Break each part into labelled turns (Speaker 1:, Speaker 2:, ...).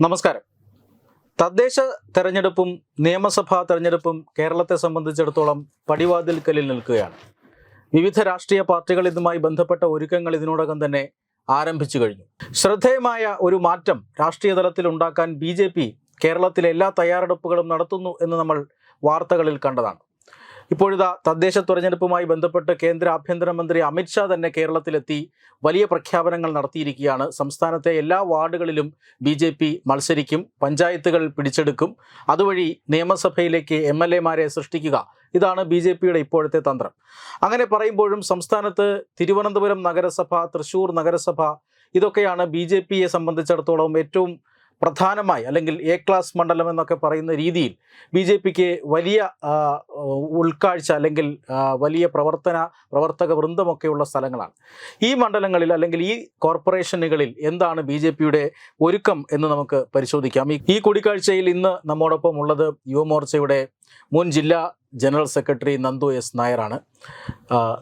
Speaker 1: നമസ്കാരം. തദ്ദേശ തെരഞ്ഞെടുപ്പും നിയമസഭാ തെരഞ്ഞെടുപ്പും കേരളത്തെ സംബന്ധിച്ചിടത്തോളം പടിവാതിൽക്കലിൽ നിൽക്കുകയാണ്. വിവിധ രാഷ്ട്രീയ പാർട്ടികൾ ഇതുമായി ബന്ധപ്പെട്ട ഒരുക്കങ്ങൾ ഇതിനോടകം തന്നെ ആരംഭിച്ചു കഴിഞ്ഞു. ശ്രദ്ധേയമായ ഒരു മാറ്റം രാഷ്ട്രീയ തലത്തിൽ ഉണ്ടാക്കാൻ BJP കേരളത്തിലെ എല്ലാ തയ്യാറെടുപ്പുകളും നടത്തുന്നു എന്ന് നമ്മൾ വാർത്തകളിൽ കണ്ടതാണ്. ഇപ്പോഴിതാ തദ്ദേശ തെരഞ്ഞെടുപ്പുമായി ബന്ധപ്പെട്ട് കേന്ദ്ര ആഭ്യന്തരമന്ത്രി അമിത്ഷാ തന്നെ കേരളത്തിലെത്തി വലിയ പ്രഖ്യാപനങ്ങൾ നടത്തിയിരിക്കുകയാണ്. സംസ്ഥാനത്തെ എല്ലാ വാർഡുകളിലും BJP മത്സരിക്കും, പഞ്ചായത്തുകൾ പിടിച്ചെടുക്കും, അതുവഴി നിയമസഭയിലേക്ക് MLA-മാരെ സൃഷ്ടിക്കുക. ഇതാണ് BJPയുടെ ഇപ്പോഴത്തെ തന്ത്രം. അങ്ങനെ പറയുമ്പോഴും സംസ്ഥാനത്ത് തിരുവനന്തപുരം നഗരസഭ, തൃശ്ശൂർ നഗരസഭ, ഇതൊക്കെയാണ് BJPയെ സംബന്ധിച്ചിടത്തോളം ഏറ്റവും പ്രധാനമായി, അല്ലെങ്കിൽ A ക്ലാസ് മണ്ഡലം എന്നൊക്കെ പറയുന്ന രീതിയിൽ BJPക്ക് വലിയ ഉൾക്കാഴ്ച അല്ലെങ്കിൽ വലിയ പ്രവർത്തക വൃന്ദമൊക്കെയുള്ള സ്ഥലങ്ങളാണ്. ഈ മണ്ഡലങ്ങളിൽ അല്ലെങ്കിൽ ഈ കോർപ്പറേഷനുകളിൽ എന്താണ് BJPയുടെ ഒരുക്കം എന്ന് നമുക്ക് പരിശോധിക്കാം. ഈ കൂടിക്കാഴ്ചയിൽ ഇന്ന് നമ്മോടൊപ്പം ഉള്ളത് യുവമോർച്ചയുടെ മുൻ ജില്ലാ ജനറൽ സെക്രട്ടറി നന്ദു S. നായരാണ്.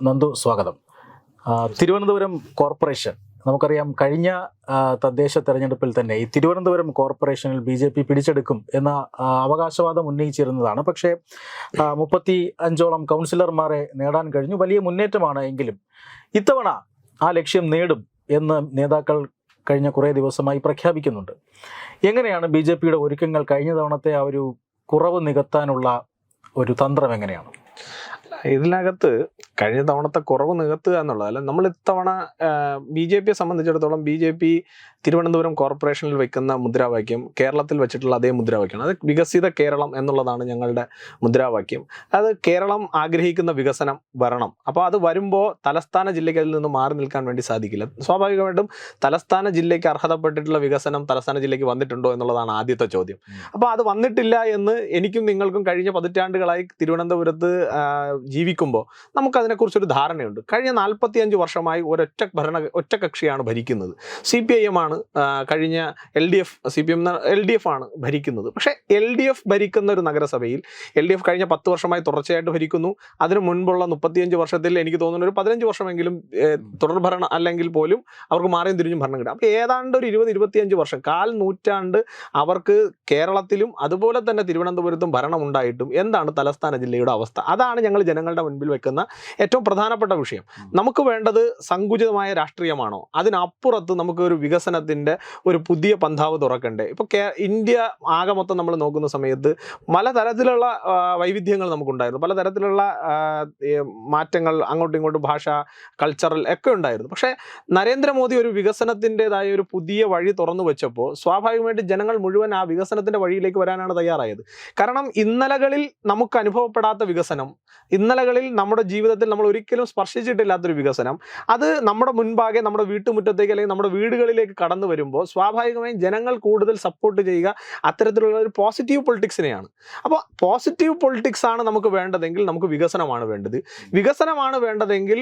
Speaker 1: നന്ദു, സ്വാഗതം. തിരുവനന്തപുരം കോർപ്പറേഷൻ, നമുക്കറിയാം കഴിഞ്ഞ തദ്ദേശ തെരഞ്ഞെടുപ്പിൽ തന്നെ ഈ തിരുവനന്തപുരം കോർപ്പറേഷനിൽ BJP പിടിച്ചെടുക്കും എന്ന അവകാശവാദം ഉന്നയിച്ചിരുന്നതാണ്. പക്ഷേ 35ഓളം കൗൺസിലർമാരെ നേടാൻ കഴിഞ്ഞു. വലിയ മുന്നേറ്റമാണ്. എങ്കിലും ഇത്തവണ ആ ലക്ഷ്യം നേടും എന്ന് നേതാക്കൾ കഴിഞ്ഞ കുറേ ദിവസമായി പ്രഖ്യാപിക്കുന്നുണ്ട്. എങ്ങനെയാണ് BJPയുടെ ഒരുക്കങ്ങൾ? കഴിഞ്ഞ തവണത്തെ ആ ഒരു കുറവ് നികത്താനുള്ള ഒരു തന്ത്രം എങ്ങനെയാണ്?
Speaker 2: ഇതിനകത്ത് കഴിഞ്ഞ തവണത്തെ കുറവ് നികത്തുക എന്നുള്ളതല്ല. നമ്മൾ ഇത്തവണ BJPയെ സംബന്ധിച്ചിടത്തോളം BJP തിരുവനന്തപുരം കോർപ്പറേഷനിൽ വെക്കുന്ന മുദ്രാവാക്യം കേരളത്തിൽ വെച്ചിട്ടുള്ള അതേ മുദ്രാവാക്യമാണ്. അത് വികസിത കേരളം എന്നുള്ളതാണ് ഞങ്ങളുടെ മുദ്രാവാക്യം. അത് കേരളം ആഗ്രഹിക്കുന്ന വികസനം വരണം. അപ്പോൾ അത് വരുമ്പോൾ തലസ്ഥാന ജില്ലയ്ക്ക് അതിൽ നിന്ന് മാറി നിൽക്കാൻ വേണ്ടി സാധിക്കില്ല. സ്വാഭാവികമായിട്ടും തലസ്ഥാന ജില്ലയ്ക്ക് അർഹതപ്പെട്ടിട്ടുള്ള വികസനം തലസ്ഥാന ജില്ലയ്ക്ക് വന്നിട്ടുണ്ടോ എന്നുള്ളതാണ് ആദ്യത്തെ ചോദ്യം. അപ്പോൾ അത് വന്നിട്ടില്ല എന്ന് എനിക്കും നിങ്ങൾക്കും കഴിഞ്ഞ പതിറ്റാണ്ടുകളായി തിരുവനന്തപുരത്ത് ജീവിക്കുമ്പോൾ നമുക്കതിനെക്കുറിച്ചൊരു ധാരണയുണ്ട്. കഴിഞ്ഞ 45 വർഷമായി ഒറ്റ കക്ഷിയാണ് ഭരിക്കുന്നത്. CPIM ആണ്. കഴിഞ്ഞ LDF ആണ് ഭരിക്കുന്നത്. പക്ഷേ LDF ഭരിക്കുന്ന ഒരു നഗരസഭയിൽ LDF കഴിഞ്ഞ 10 വർഷമായി തുടർച്ചയായിട്ട് ഭരിക്കുന്നു. അതിന് മുൻപുള്ള 35 വർഷത്തിൽ എനിക്ക് തോന്നുന്നു ഒരു 15 വർഷമെങ്കിലും തുടർഭരണം അല്ലെങ്കിൽ പോലും അവർക്ക് മാറിയും തിരിഞ്ഞും ഭരണം കിട്ടും. അപ്പോൾ ഏതാണ്ട് ഒരു 20-25 വർഷം, 1/4 നൂറ്റാണ്ട് അവർക്ക് കേരളത്തിലും അതുപോലെ തന്നെ തിരുവനന്തപുരത്തും ഭരണം ഉണ്ടായിട്ടും എന്താണ് തലസ്ഥാന ജില്ലയുടെ അവസ്ഥ? അതാണ് ഞങ്ങൾ ജനങ്ങളുടെ മുൻപിൽ വെക്കുന്ന ഏറ്റവും പ്രധാനപ്പെട്ട വിഷയം. നമുക്ക് വേണ്ടത് സങ്കുചിതമായ രാഷ്ട്രീയമാണോ? അതിനപ്പുറത്ത് നമുക്ക് ഒരു വികസനത്തിൻ്റെ ഒരു പുതിയ പന്ഥാവ് തുറക്കണ്ടേ? ഇപ്പോൾ ഇന്ത്യ ആകെ മൊത്തം നമ്മൾ നോക്കുന്ന സമയത്ത് പലതരത്തിലുള്ള വൈവിധ്യങ്ങൾ നമുക്കുണ്ടായിരുന്നു. പലതരത്തിലുള്ള മാറ്റങ്ങൾ, അങ്ങോട്ടും ഇങ്ങോട്ടും ഭാഷ, കൾച്ചറൽ ഒക്കെ ഉണ്ടായിരുന്നു. പക്ഷേ നരേന്ദ്രമോദി ഒരു വികസനത്തിൻ്റെതായ ഒരു പുതിയ വഴി തുറന്നു വെച്ചപ്പോൾ സ്വാഭാവികമായിട്ട് ജനങ്ങൾ മുഴുവൻ ആ വികസനത്തിൻ്റെ വഴിയിലേക്ക് വരാനാണ് തയ്യാറായത്. കാരണം ഇന്നലകളിൽ നമുക്ക് അനുഭവപ്പെടാത്ത വികസനം, ഇന്നലകളിൽ നമ്മുടെ ജീവിതത്തിൽ നമ്മൾ ഒരിക്കലും സ്പർശിച്ചിട്ടില്ലാത്തൊരു വികസനം, അത് നമ്മുടെ മുൻപാകെ നമ്മുടെ വീട്ടുമുറ്റത്തേക്ക് അല്ലെങ്കിൽ നമ്മുടെ വീടുകളിലേക്ക് കടന്നു വരുമ്പോൾ സ്വാഭാവികമായും ജനങ്ങൾ കൂടുതൽ സപ്പോർട്ട് ചെയ്യുക അത്തരത്തിലുള്ള ഒരു പോസിറ്റീവ് പൊളിറ്റിക്സിനെയാണ്. അപ്പോൾ പോസിറ്റീവ് പൊളിറ്റിക്സ് ആണ് നമുക്ക് വേണ്ടതെങ്കിൽ നമുക്ക് വികസനമാണ് വേണ്ടത്. വികസനമാണ് വേണ്ടതെങ്കിൽ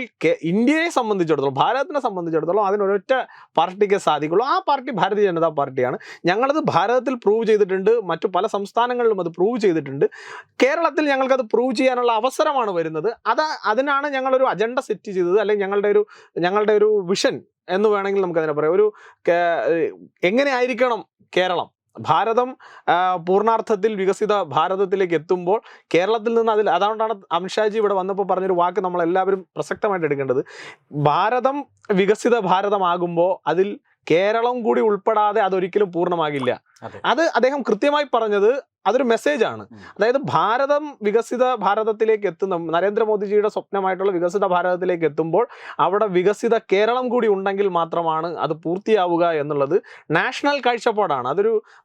Speaker 2: ഇന്ത്യയെ സംബന്ധിച്ചിടത്തോളം, ഭാരതത്തിനെ സംബന്ധിച്ചിടത്തോളം അതിനൊരൊറ്റ പാർട്ടിക്ക് സാധിക്കുള്ളൂ. ആ പാർട്ടി ഭാരതീയ ജനതാ പാർട്ടിയാണ്. ഞങ്ങളത് ഭാരതത്തിൽ പ്രൂവ് ചെയ്തിട്ടുണ്ട്, മറ്റു പല സംസ്ഥാനങ്ങളിലും അത് പ്രൂവ് ചെയ്തിട്ടുണ്ട്. കേരളത്തിൽ ഞങ്ങൾക്കത് പ്രൂവ് ചെയ്യാനുള്ള അവസരമാണ് വരുന്നത്. അതിനാണ് ഞങ്ങളൊരു അജണ്ട സെറ്റ് ചെയ്തത്, അല്ലെങ്കിൽ ഞങ്ങളുടെ ഒരു വിഷൻ എന്ന് വേണമെങ്കിൽ നമുക്കതിനെ പറയാം. ഒരു എങ്ങനെ ആയിരിക്കണം കേരളം? ഭാരതം പൂർണ്ണാർത്ഥത്തിൽ വികസിത ഭാരതത്തിലേക്ക് എത്തുമ്പോൾ കേരളത്തിൽ നിന്ന് അതുകൊണ്ടാണ് അമിത്ഷാജി ഇവിടെ വന്നപ്പോൾ പറഞ്ഞൊരു വാക്ക് നമ്മളെല്ലാവരും പ്രസക്തമായിട്ട് എടുക്കേണ്ടത്. ഭാരതം വികസിത ഭാരതമാകുമ്പോൾ അതിൽ കേരളം കൂടി ഉൾപ്പെടാതെ അതൊരിക്കലും പൂർണ്ണമാകില്ല. അത് അദ്ദേഹം കൃത്യമായി പറഞ്ഞത് അതൊരു മെസ്സേജാണ്. അതായത് ഭാരതം വികസിത ഭാരതത്തിലേക്ക് എത്തുന്ന, നരേന്ദ്രമോദിജിയുടെ സ്വപ്നമായിട്ടുള്ള വികസിത ഭാരതത്തിലേക്ക് എത്തുമ്പോൾ അവിടെ വികസിത കേരളം കൂടി ഉണ്ടെങ്കിൽ മാത്രമാണ് അത് പൂർത്തിയാവുക എന്നുള്ളത് നാഷണൽ കാഴ്ചപ്പാടാണ്.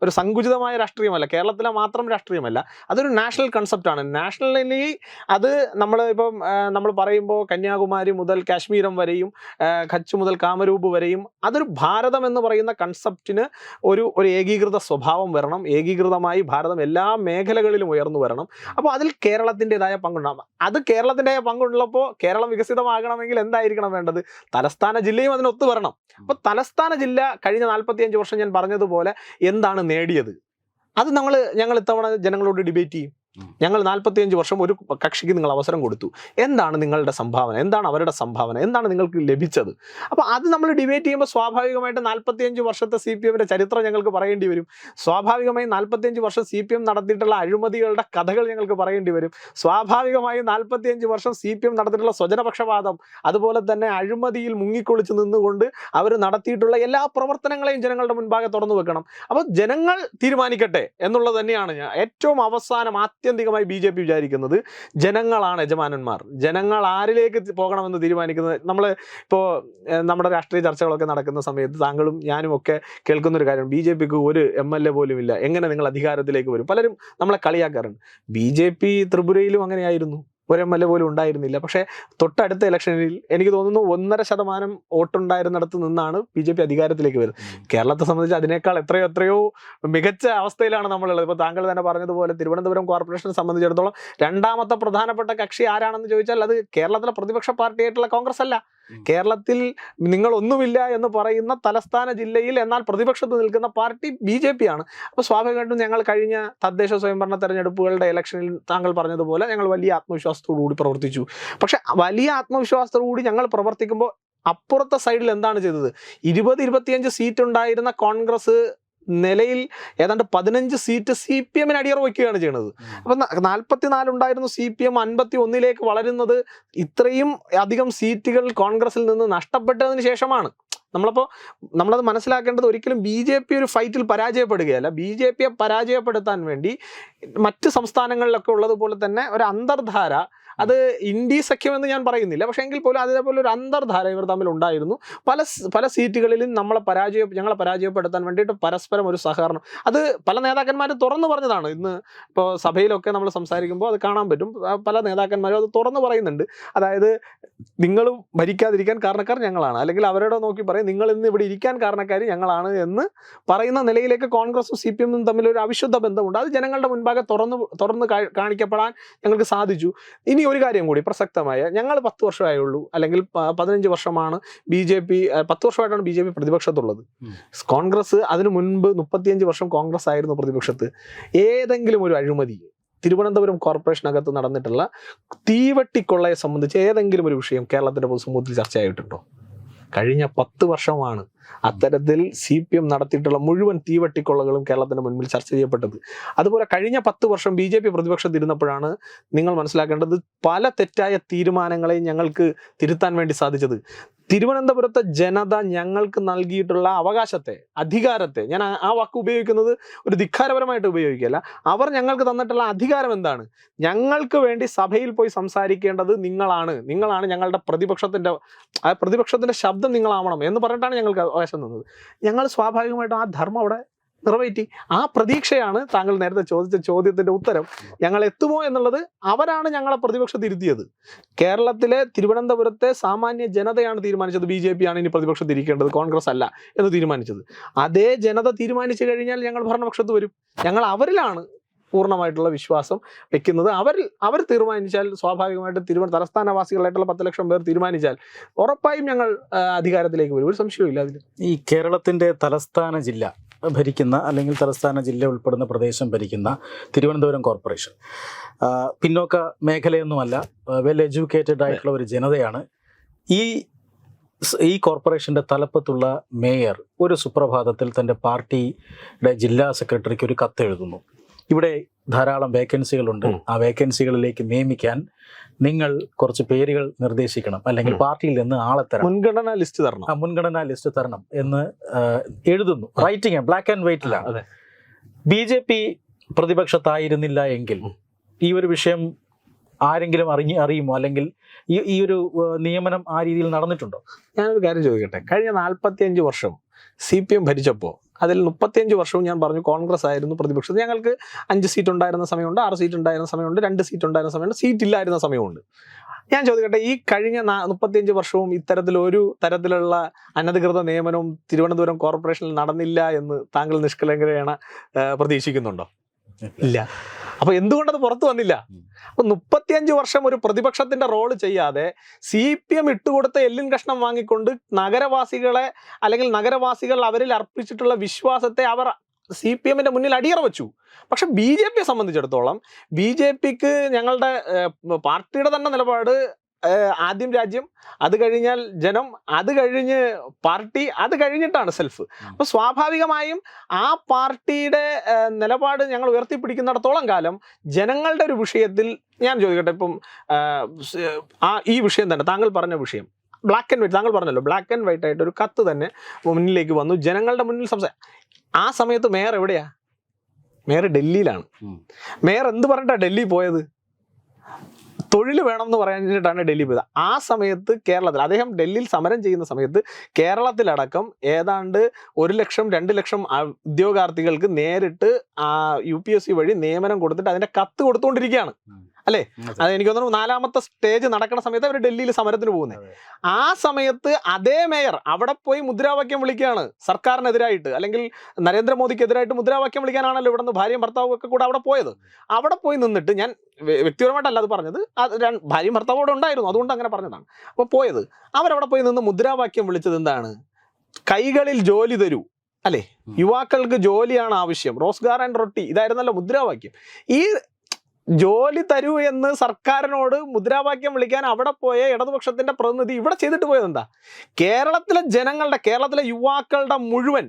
Speaker 2: ഒരു സങ്കുചിതമായ രാഷ്ട്രീയമല്ല, കേരളത്തിലെ മാത്രം രാഷ്ട്രീയമല്ല, അതൊരു നാഷണൽ കൺസെപ്റ്റാണ്. നാഷണലി അത് നമ്മൾ പറയുമ്പോൾ കന്യാകുമാരി മുതൽ കാശ്മീരം വരെയും കച്ച് മുതൽ കാമരൂപ് വരെയും അതൊരു ഭാരതം എന്ന് പറയുന്ന കൺസെപ്റ്റിന് ഒരു ഏകീകൃത സ്വഭാവം വരണം. ഏകീകൃതമായി ഭാരതം എല്ലാ മേഖലകളിലും ഉയർന്നു വരണം. അപ്പോൾ അതിൽ കേരളത്തിൻ്റെതായ പങ്കുണ്ടാകും. അത് കേരളത്തിൻ്റെതായ പങ്കുള്ളപ്പോൾ കേരളം വികസിതമാകണമെങ്കിൽ എന്തായിരിക്കണം വേണ്ടത്? തലസ്ഥാന ജില്ലയും അതിനൊത്തു വരണം. അപ്പോൾ തലസ്ഥാന ജില്ല കഴിഞ്ഞ 45 വർഷം ഞാൻ പറഞ്ഞതുപോലെ എന്താണ് നേടിയത്? അത് ഞങ്ങൾ ഇത്തവണ ജനങ്ങളോട് ഡിബേറ്റ് ചെയ്യും. ഞങ്ങൾ 45 വർഷം ഒരു കക്ഷിക്ക് നിങ്ങൾ അവസരം കൊടുത്തു. എന്താണ് നിങ്ങളുടെ സംഭാവന, എന്താണ് അവരുടെ സംഭാവന, എന്താണ് നിങ്ങൾക്ക് ലഭിച്ചത്? അപ്പോൾ അത് നമ്മൾ ഡിബേറ്റ് ചെയ്യുമ്പോൾ സ്വാഭാവികമായിട്ട് 45 വർഷത്തെ CPM-ന്റെ ചരിത്രം ഞങ്ങൾക്ക് പറയേണ്ടി വരും. സ്വാഭാവികമായും 45 വർഷം CPM നടത്തിയിട്ടുള്ള അഴിമതികളുടെ കഥകൾ ഞങ്ങൾക്ക് പറയേണ്ടി വരും. സ്വാഭാവികമായും 45 വർഷം CPM നടത്തിയിട്ടുള്ള സ്വജനപക്ഷപാതം, അതുപോലെ തന്നെ അഴിമതിയിൽ മുങ്ങിക്കൊളിച്ച് നിന്നുകൊണ്ട് അവർ നടത്തിയിട്ടുള്ള എല്ലാ പ്രവർത്തനങ്ങളെയും ജനങ്ങളുടെ മുൻപാകെ തുറന്നു വെക്കണം. അപ്പോൾ ജനങ്ങൾ തീരുമാനിക്കട്ടെ എന്നുള്ളത് തന്നെയാണ് ഞാൻ ഏറ്റവും അവസാനം ആത്യന്തികമായി BJP വിചാരിക്കുന്നത്. ജനങ്ങളാണ് യജമാനന്മാർ. ജനങ്ങൾ ആരിലേക്ക് പോകണമെന്ന് തീരുമാനിക്കുന്നത്. നമ്മൾ ഇപ്പോൾ നമ്മുടെ രാഷ്ട്രീയ ചർച്ചകളൊക്കെ നടക്കുന്ന സമയത്ത് താങ്കളും ഞാനും ഒക്കെ കേൾക്കുന്നൊരു കാര്യം, BJPക്ക് ഒരു MLA പോലും ഇല്ല, എങ്ങനെ നിങ്ങൾ അധികാരത്തിലേക്ക് വരും? പലരും നമ്മളെ കളിയാക്കാറുണ്ട്. BJP ത്രിപുരയിലും അങ്ങനെയായിരുന്നു, ഒരു MLA പോലും ഉണ്ടായിരുന്നില്ല. പക്ഷേ തൊട്ടടുത്ത ഇലക്ഷനിൽ എനിക്ക് തോന്നുന്നു 1.5% വോട്ടുണ്ടായിരുന്നിടത്ത് നിന്നാണ് BJP അധികാരത്തിലേക്ക് വരുന്നത്. കേരളത്തെ സംബന്ധിച്ച് അതിനേക്കാൾ എത്രയോ മികച്ച അവസ്ഥയിലാണ് നമ്മളുള്ളത്. ഇപ്പോൾ താങ്കൾ തന്നെ പറഞ്ഞതുപോലെ തിരുവനന്തപുരം കോർപ്പറേഷനെ സംബന്ധിച്ചിടത്തോളം രണ്ടാമത്തെ പ്രധാനപ്പെട്ട കക്ഷി ആരാണെന്ന് ചോദിച്ചാൽ അത് കേരളത്തിലെ പ്രതിപക്ഷ പാർട്ടിയായിട്ടുള്ള കോൺഗ്രസ് അല്ല. കേരളത്തിൽ നിങ്ങൾ ഒന്നുമില്ല എന്ന് പറയുന്ന തലസ്ഥാന ജില്ലയിൽ എന്നാൽ പ്രതിപക്ഷത്ത് നിൽക്കുന്ന പാർട്ടി BJP ആണ്. അപ്പോൾ സ്വാഭാവികമായിട്ടും ഞങ്ങൾ കഴിഞ്ഞ തദ്ദേശ സ്വയംഭരണ തെരഞ്ഞെടുപ്പുകളുടെ ഇലക്ഷനിൽ താങ്കൾ പറഞ്ഞതുപോലെ ഞങ്ങൾ വലിയ ആത്മവിശ്വാസത്തോടുകൂടി പ്രവർത്തിച്ചു. പക്ഷെ വലിയ ആത്മവിശ്വാസത്തോടുകൂടി ഞങ്ങൾ പ്രവർത്തിക്കുമ്പോൾ അപ്പുറത്തെ സൈഡിൽ എന്താണ് ചെയ്തത്? 20-25 സീറ്റ് ഉണ്ടായിരുന്ന കോൺഗ്രസ് നിലയിൽ ഏതാണ്ട് 15 സീറ്റ് CPM-ന് അടിയറ വയ്ക്കുകയാണ് ചെയ്യുന്നത്. അപ്പം 44 ഉണ്ടായിരുന്നു CPM 51-ലേക്ക് വളരുന്നത് ഇത്രയും അധികം സീറ്റുകൾ കോൺഗ്രസിൽ നിന്ന് നഷ്ടപ്പെട്ടതിന് ശേഷമാണ്. നമ്മളത് മനസ്സിലാക്കേണ്ടത് ഒരിക്കലും BJP ഒരു ഫൈറ്റിൽ പരാജയപ്പെടുകയല്ല. BJPയെ പരാജയപ്പെടുത്താൻ വേണ്ടി മറ്റ് സംസ്ഥാനങ്ങളിലൊക്കെ ഉള്ളതുപോലെ തന്നെ ഒരു അന്തർധാര, അത് ഇന്ത്യ സഖ്യമെന്ന് ഞാൻ പറയുന്നില്ല, പക്ഷേ എങ്കിൽ പോലും അതേപോലെ ഒരു അന്തർധാര ഇവർ തമ്മിൽ ഉണ്ടായിരുന്നു. പല സീറ്റുകളിലും ഞങ്ങളെ പരാജയപ്പെടുത്താൻ വേണ്ടിയിട്ട് പരസ്പരം ഒരു സഹകരണം, അത് പല നേതാക്കന്മാരും തുറന്നു പറഞ്ഞതാണ്. ഇന്ന് ഇപ്പോൾ സഭയിലൊക്കെ നമ്മൾ സംസാരിക്കുമ്പോൾ അത് കാണാൻ പറ്റും. പല നേതാക്കന്മാരും അത് തുറന്നു പറയുന്നുണ്ട്. അതായത് നിങ്ങൾ ഭരിക്കാതിരിക്കാൻ കാരണക്കാർ ഞങ്ങളാണ്, അല്ലെങ്കിൽ അവരോട് നോക്കി പറയും നിങ്ങൾ ഇന്ന് ഇവിടെ ഇരിക്കാൻ കാരണക്കാർ ഞങ്ങളാണ് എന്ന് പറയുന്ന നിലയിലേക്ക് കോൺഗ്രസും CPM-ഉം തമ്മിൽ ഒരു അവിശുദ്ധ ബന്ധമുണ്ട്. അത് ജനങ്ങളുടെ മുൻപാകെ തുറന്ന് കാണിക്കപ്പെടാൻ ഞങ്ങൾക്ക് സാധിച്ചു. ഇനി ഒരു കാര്യം കൂടി പ്രസക്തമായ, ഞങ്ങൾ 10 വർഷമായുള്ളൂ, അല്ലെങ്കിൽ 15 വർഷമാണ് BJP, 10 വർഷമായിട്ടാണ് BJP പ്രതിപക്ഷത്തുള്ളത്. കോൺഗ്രസ് അതിനു മുൻപ് 35 വർഷം കോൺഗ്രസ് ആയിരുന്നു പ്രതിപക്ഷത്ത്. ഏതെങ്കിലും ഒരു അഴിമതി തിരുവനന്തപുരം കോർപ്പറേഷനകത്ത് നടന്നിട്ടുള്ള തീവട്ടിക്കൊള്ളയെ സംബന്ധിച്ച് ഏതെങ്കിലും ഒരു വിഷയം കേരളത്തിന്റെ പൊതുസമൂഹത്തിൽ ചർച്ചയായിട്ടുണ്ടോ? കഴിഞ്ഞ 10 വർഷമാണ് അത്തരത്തിൽ CPM നടത്തിയിട്ടുള്ള മുഴുവൻ തീവട്ടിക്കൊള്ളകളും കേരളത്തിന് മുൻപിൽ ചർച്ച ചെയ്യപ്പെട്ടത്. അതുപോലെ കഴിഞ്ഞ 10 വർഷം BJP പ്രതിപക്ഷത്തിരുന്നപ്പോഴാണ് നിങ്ങൾ മനസ്സിലാക്കേണ്ടത് പല തെറ്റായ തീരുമാനങ്ങളെയും ഞങ്ങൾക്ക് തിരുത്താൻ വേണ്ടി സാധിച്ചത്. തിരുവനന്തപുരത്തെ ജനത ഞങ്ങൾക്ക് നൽകിയിട്ടുള്ള അവകാശത്തെ, അധികാരത്തെ, ഞാൻ ആ വാക്ക് ഉപയോഗിക്കുന്നത് ഒരു ധിക്കാരപരമായിട്ട് ഉപയോഗിക്കുകയല്ല, അവർ ഞങ്ങൾക്ക് തന്നിട്ടുള്ള അധികാരം എന്താണ്? ഞങ്ങൾക്ക് വേണ്ടി സഭയിൽ പോയി സംസാരിക്കേണ്ടത് നിങ്ങളാണ് ഞങ്ങളുടെ പ്രതിപക്ഷത്തിന്റെ ശബ്ദം നിങ്ങളാവണം എന്ന് പറഞ്ഞിട്ടാണ് ഞങ്ങൾക്ക് അവകാശം തന്നത്. ഞങ്ങൾ സ്വാഭാവികമായിട്ടും ആ ധർമ്മം അവിടെ നിറവേറ്റി. ആ പ്രതീക്ഷയാണ് താങ്കൾ നേരത്തെ ചോദിച്ച ചോദ്യത്തിന്റെ ഉത്തരം. ഞങ്ങൾ എത്തുമോ എന്നുള്ളത് അവരാണ് ഞങ്ങളെ പ്രതിപക്ഷത്തിരുത്തിയത്. കേരളത്തിലെ തിരുവനന്തപുരത്തെ സാമാന്യ ജനതയാണ് തീരുമാനിച്ചത് BJP ആണ് ഇനി പ്രതിപക്ഷത്തിരിക്കേണ്ടത്, കോൺഗ്രസ് അല്ല എന്ന് തീരുമാനിച്ചത്. അതേ ജനത തീരുമാനിച്ചു കഴിഞ്ഞാൽ ഞങ്ങൾ ഭരണപക്ഷത്ത് വരും. ഞങ്ങൾ അവരിലാണ് പൂർണ്ണമായിട്ടുള്ള വിശ്വാസം വെക്കുന്നത്. അവർ തീരുമാനിച്ചാൽ സ്വാഭാവികമായിട്ട് തലസ്ഥാനവാസികളായിട്ടുള്ള 10 ലക്ഷം പേർ തീരുമാനിച്ചാൽ ഉറപ്പായും ഞങ്ങൾ അധികാരത്തിലേക്ക് വരും. ഒരു സംശയവും ഇല്ല അതിൽ.
Speaker 1: ഈ കേരളത്തിന്റെ തലസ്ഥാന ജില്ല ഭരിക്കുന്ന, അല്ലെങ്കിൽ തലസ്ഥാന ജില്ല ഉൾപ്പെടുന്ന പ്രദേശം ഭരിക്കുന്ന തിരുവനന്തപുരം കോർപ്പറേഷൻ പിന്നോക്ക മേഖലയൊന്നുമല്ല, വെൽ എഡ്യൂക്കേറ്റഡ് ആയിട്ടുള്ള ഒരു ജനതയാണ്. ഈ കോർപ്പറേഷൻ്റെ തലപ്പത്തുള്ള മേയർ ഒരു സുപ്രഭാതത്തിൽ തൻ്റെ പാർട്ടിയുടെ ജില്ലാ സെക്രട്ടറിക്ക് ഒരു കത്ത് എഴുതുന്നു. ഇവിടെ ധാരാളം വേക്കൻസികളുണ്ട്, ആ വേക്കൻസികളിലേക്ക് നിയമിക്കാൻ നിങ്ങൾ കുറച്ച് പേരുകൾ നിർദ്ദേശിക്കണം, അല്ലെങ്കിൽ പാർട്ടിയിൽ നിന്ന് ആളെ തരണം, മുൻഗണനാ ലിസ്റ്റ് തരണം എന്ന് എഴുതുന്നു. റൈറ്റിംഗ് ബ്ലാക്ക് ആൻഡ് വൈറ്റിലാണ്. BJP പ്രതിപക്ഷത്തായിരുന്നില്ല എങ്കിൽ ഈ ഒരു വിഷയം ആരെങ്കിലും അറിയുമോ, അല്ലെങ്കിൽ ഈ ഒരു നിയമനം ആ രീതിയിൽ നടന്നിട്ടുണ്ടോ?
Speaker 2: ഞാനൊരു കാര്യം ചോദിക്കട്ടെ. കഴിഞ്ഞ 45 വർഷം CPM ഭരിച്ചപ്പോൾ അതിൽ 35 വർഷവും ഞാൻ പറഞ്ഞു കോൺഗ്രസ് ആയിരുന്നു പ്രതിപക്ഷത്ത്. ഞങ്ങൾക്ക് 5 സീറ്റ് ഉണ്ടായിരുന്ന സമയമുണ്ട്, 6 സീറ്റ് ഉണ്ടായിരുന്ന സമയമുണ്ട്, 2 സീറ്റ് ഉണ്ടായിരുന്ന സമയമുണ്ട്, സീറ്റ് ഇല്ലായിരുന്ന സമയമുണ്ട്. ഞാൻ ചോദിക്കട്ടെ, ഈ കഴിഞ്ഞ 35 വർഷവും ഇത്തരത്തിലൊരു തരത്തിലുള്ള അനധികൃത നിയമനവും തിരുവനന്തപുരം കോർപ്പറേഷനിൽ നടന്നില്ല എന്ന് താങ്കൾ നിഷ്കളങ്കരേണ പ്രതീക്ഷിക്കുന്നുണ്ടോ? ഇല്ല. അപ്പൊ എന്തുകൊണ്ടത് പുറത്തു വന്നില്ല? അപ്പൊ 35 വർഷം ഒരു പ്രതിപക്ഷത്തിന്റെ റോള് ചെയ്യാതെ CPM ഇട്ടുകൊടുത്ത എല്ലിൻ കഷ്ണം വാങ്ങിക്കൊണ്ട് നഗരവാസികൾ അവരിൽ അർപ്പിച്ചിട്ടുള്ള വിശ്വാസത്തെ അവർ CPM-ന്റെ മുന്നിൽ അടിയറ വെച്ചു. പക്ഷെ BJP സംബന്ധിച്ചിടത്തോളം BJPക്ക് ഞങ്ങളുടെ പാർട്ടിയുടെ തന്നെ നിലപാട് ആദ്യം രാജ്യം, അത് കഴിഞ്ഞാൽ ജനം, അത് കഴിഞ്ഞ് പാർട്ടി, അത് കഴിഞ്ഞിട്ടാണ് സെൽഫ്. അപ്പൊ സ്വാഭാവികമായും ആ പാർട്ടിയുടെ നിലപാട് ഞങ്ങൾ ഉയർത്തിപ്പിടിക്കുന്നിടത്തോളം കാലം ജനങ്ങളുടെ ഒരു വിഷയത്തിൽ ഞാൻ ചോദിക്കട്ടെ, ഇപ്പം ഈ വിഷയം തന്നെ താങ്കൾ പറഞ്ഞ വിഷയം ബ്ലാക്ക് ആൻഡ് വൈറ്റ്, താങ്കൾ പറഞ്ഞല്ലോ ബ്ലാക്ക് ആൻഡ് വൈറ്റ് ആയിട്ട് ഒരു കത്ത് തന്നെ മുന്നിലേക്ക് വന്നു, ജനങ്ങളുടെ മുന്നിൽ ആ സമയത്ത് മേയർ എവിടെയാ? മേയർ ഡൽഹിയിലാണ്. മേയർ എന്ത് പറഞ്ഞിട്ടാ ഡൽഹി പോയത്? തൊഴിൽ വേണം എന്ന് പറയാനായിട്ടാണ് ഡൽഹി പോയത്. ആ സമയത്ത് കേരളത്തിൽ അദ്ദേഹം ഡൽഹിയിൽ സമരം ചെയ്യുന്ന സമയത്ത് കേരളത്തിലടക്കം ഏതാണ്ട് 1 ലക്ഷം 2 ലക്ഷം ഉദ്യോഗാർത്ഥികൾക്ക് നേരിട്ട് UPSC വഴി നിയമനം കൊടുത്തിട്ട് അതിന്റെ കത്ത് കൊടുത്തുകൊണ്ടിരിക്കുകയാണ് അല്ലേ? അത് എനിക്ക് തോന്നുന്നു 4ാമത്തെ സ്റ്റേജ് നടക്കുന്ന സമയത്ത് അവർ ഡൽഹിയിൽ സമരത്തിന് പോകുന്നത്. ആ സമയത്ത് അതേ മേയർ അവിടെ പോയി മുദ്രാവാക്യം വിളിക്കുകയാണ് സർക്കാരിനെതിരായിട്ട്, അല്ലെങ്കിൽ നരേന്ദ്രമോദിക്കെതിരായിട്ട് മുദ്രാവാക്യം വിളിക്കാനാണല്ലോ ഇവിടെ നിന്ന് ഭാര്യയും ഭർത്താവും ഒക്കെ കൂടെ അവിടെ പോയത്. അവിടെ പോയി നിന്നിട്ട്, ഞാൻ വ്യക്തിപരമായിട്ടല്ല അത് പറഞ്ഞത്, ഭാര്യയും ഭർത്താവും അവിടെ ഉണ്ടായിരുന്നു, അതുകൊണ്ട് അങ്ങനെ പറഞ്ഞതാണ്. അപ്പോൾ പോയത് അവരവിടെ പോയി നിന്ന് മുദ്രാവാക്യം വിളിച്ചത് എന്താണ്? കൈകളിൽ ജോലി തരൂ, അല്ലേ? യുവാക്കൾക്ക് ജോലിയാണ് ആവശ്യം, റോസ്ഗാർ ആൻഡ് റൊട്ടി, ഇതായിരുന്നല്ലോ മുദ്രാവാക്യം. ഈ ജോലി തരൂ എന്ന് സർക്കാരിനോട് മുദ്രാവാക്യം വിളിക്കാൻ അവിടെ പോയ ഇടതുപക്ഷത്തിന്റെ പ്രതിനിധി ഇവിടെ ചെയ്തിട്ട് പോയത് എന്താ? കേരളത്തിലെ ജനങ്ങളുടെ, കേരളത്തിലെ യുവാക്കളുടെ മുഴുവൻ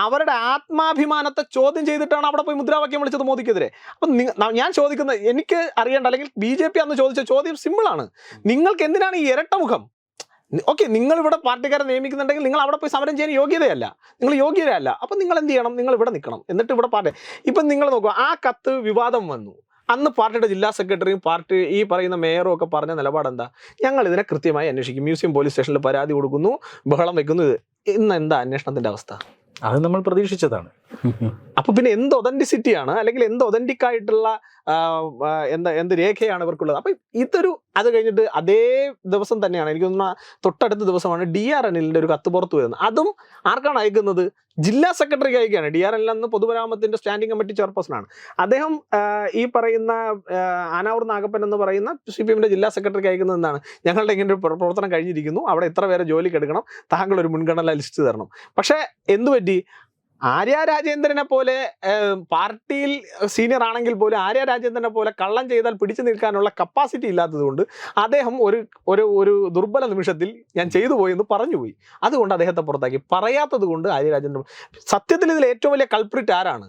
Speaker 2: അവരുടെ ആത്മാഭിമാനത്തെ ചോദ്യം ചെയ്തിട്ടാണ് അവിടെ പോയി മുദ്രാവാക്യം വിളിച്ചത് മോദിക്കെതിരെ. അപ്പം ഞാൻ ചോദിക്കുന്നത്, എനിക്ക് അറിയേണ്ട, അല്ലെങ്കിൽ BJP അന്ന് ചോദിച്ച ചോദ്യം സിമ്പിളാണ്. നിങ്ങൾക്ക് എന്തിനാണ് ഈ ഇരട്ടമുഖം? ഓക്കെ, നിങ്ങൾ ഇവിടെ പാർട്ടിക്കാരെ നിയമിക്കുന്നുണ്ടെങ്കിൽ നിങ്ങൾ അവിടെ പോയി സമരം ചെയ്യാൻ യോഗ്യതയല്ല, നിങ്ങൾ യോഗ്യതയല്ല. അപ്പം നിങ്ങൾ എന്ത് ചെയ്യണം? നിങ്ങൾ ഇവിടെ നിൽക്കണം, എന്നിട്ട് ഇവിടെ പാർട്ടി. ഇപ്പം നിങ്ങൾ നോക്കുക, ആ കത്ത് വിവാദം വന്നു. അന്ന് പാർട്ടിയുടെ ജില്ലാ സെക്രട്ടറിയും പാർട്ടി ഈ പറയുന്ന മേയറും ഒക്കെ പറഞ്ഞ നിലപാടെന്താ? ഞങ്ങൾ ഇതിനെ കൃത്യമായി അന്വേഷിക്കും, മ്യൂസിയം പോലീസ് സ്റ്റേഷനിൽ പരാതി കൊടുക്കുന്നു, ബഹളം വെക്കുന്നു. ഇന്ന് എന്താ അന്വേഷണത്തിന്റെ അവസ്ഥ?
Speaker 1: അത് നമ്മൾ പ്രതീക്ഷിച്ചതാണ്.
Speaker 2: അപ്പൊ പിന്നെ എന്ത് ഒതന്റിസിറ്റിയാണ്, അല്ലെങ്കിൽ എന്ത് ഒതന്റിക് ആയിട്ടുള്ള എന്ത് രേഖയാണ് ഇവർക്കുള്ളത്? അപ്പൊ ഇതൊരു, അത് കഴിഞ്ഞിട്ട് അതേ ദിവസം തന്നെയാണ്, എനിക്ക് തോന്നുന്ന തൊട്ടടുത്ത ദിവസമാണ് DRNLന്റെ ഒരു കത്ത് പുറത്തു വരുന്നത്. അതും ആർക്കാണ് അയക്കുന്നത്? ജില്ലാ സെക്രട്ടറിക്ക് അയക്കുകയാണ്. DRNL അന്ന് പൊതുമരാമത്തിന്റെ സ്റ്റാൻഡിംഗ് കമ്മിറ്റി ചെയർപേഴ്സണാണ് അദ്ദേഹം. ഈ പറയുന്ന ആനാവൂർ നാഗപ്പൻ എന്ന് പറയുന്ന CPM-ന്റെ ജില്ലാ സെക്രട്ടറിക്ക് അയക്കുന്നത് എന്താണ്? ഞങ്ങളുടെ ഇങ്ങനെ ഒരു പ്രവർത്തനം കഴിഞ്ഞിരിക്കുന്നു, അവിടെ ഇത്ര പേരെ ജോലിക്ക് എടുക്കണം, താങ്കൾ ഒരു മുൻഗണന ലിസ്റ്റ് തരണം. പക്ഷേ എന്തുപറ്റി? ആര്യ രാജേന്ദ്രനെ പോലെ പാർട്ടിയിൽ സീനിയർ ആണെങ്കിൽ പോലും ആര്യ രാജേന്ദ്രനെ പോലെ കള്ളം ചെയ്താൽ പിടിച്ചു നിൽക്കാനുള്ള കപ്പാസിറ്റി ഇല്ലാത്തത് കൊണ്ട് അദ്ദേഹം ഒരു ദുർബല നിമിഷത്തിൽ ഞാൻ ചെയ്തു പോയി എന്ന് പറഞ്ഞുപോയി. അതുകൊണ്ട് അദ്ദേഹത്തെ പുറത്താക്കി. പറയാത്തത് കൊണ്ട് ആര്യ രാജേന്ദ്രൻ, സത്യത്തിൽ ഇതിൽ ഏറ്റവും വലിയ കൾപ്രിറ്റ് ആരാണ്?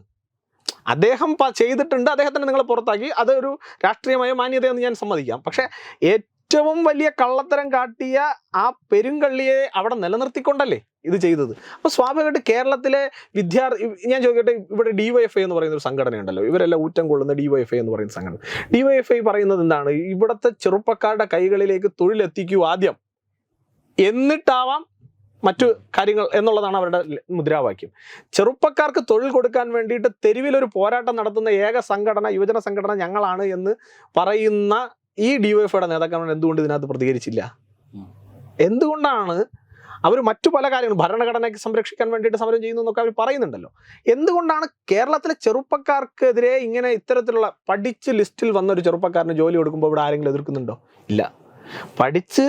Speaker 2: അദ്ദേഹം ചെയ്തിട്ടുണ്ട്, അദ്ദേഹത്തിന് നിങ്ങൾ പുറത്താക്കി, അതൊരു രാഷ്ട്രീയമായ മാന്യതയെന്ന് ഞാൻ സമ്മതിക്കാം. പക്ഷേ ഏറ്റവും വലിയ കള്ളത്തരം കാട്ടിയ ആ പെരുങ്കള്ളിയെ അവിടെ നിലനിർത്തിക്കൊണ്ടല്ലേ ഇത് ചെയ്തത്. അപ്പോൾ സ്വാഭാവികമായിട്ട് കേരളത്തിലെ ഞാൻ ചോദിക്കട്ടെ, ഇവിടെ DYFI എന്ന് പറയുന്ന ഒരു സംഘടനയുണ്ടല്ലോ, ഇവരെല്ലാം ഊറ്റം കൊള്ളുന്ന DYFI എന്ന് പറയുന്ന സംഘടന. DYFI പറയുന്നത് എന്താണ്? ഇവിടുത്തെ ചെറുപ്പക്കാരുടെ കൈകളിലേക്ക് തൊഴിലെത്തിക്കൂ ആദ്യം, എന്നിട്ടാവാം മറ്റു കാര്യങ്ങൾ എന്നുള്ളതാണ് അവരുടെ മുദ്രാവാക്യം. ചെറുപ്പക്കാർക്ക് തൊഴിൽ കൊടുക്കാൻ വേണ്ടിയിട്ട് തെരുവിലൊരു പോരാട്ടം നടത്തുന്ന ഏക സംഘടന, യുവജന സംഘടന ഞങ്ങളാണ് എന്ന് പറയുന്ന ഈ DYFIയുടെ നേതാക്കന്മാർ എന്തുകൊണ്ട് ഇതിനകത്ത് പ്രതികരിച്ചില്ല? എന്തുകൊണ്ടാണ് അവർ മറ്റു പല കാര്യങ്ങളും, ഭരണഘടനയ്ക്ക് സംരക്ഷിക്കാൻ വേണ്ടിയിട്ട് സമരം ചെയ്യുന്നു എന്നൊക്കെ അവർ പറയുന്നുണ്ടല്ലോ, എന്തുകൊണ്ടാണ് കേരളത്തിലെ ചെറുപ്പക്കാർക്കെതിരെ ഇങ്ങനെ ഇത്തരത്തിലുള്ള പഠിച്ച് ലിസ്റ്റിൽ വന്ന ഒരു ചെറുപ്പക്കാരന് ജോലി കൊടുക്കുമ്പോൾ ഇവിടെ ആരെങ്കിലും എതിർക്കുന്നുണ്ടോ? ഇല്ല. പഠിച്ച്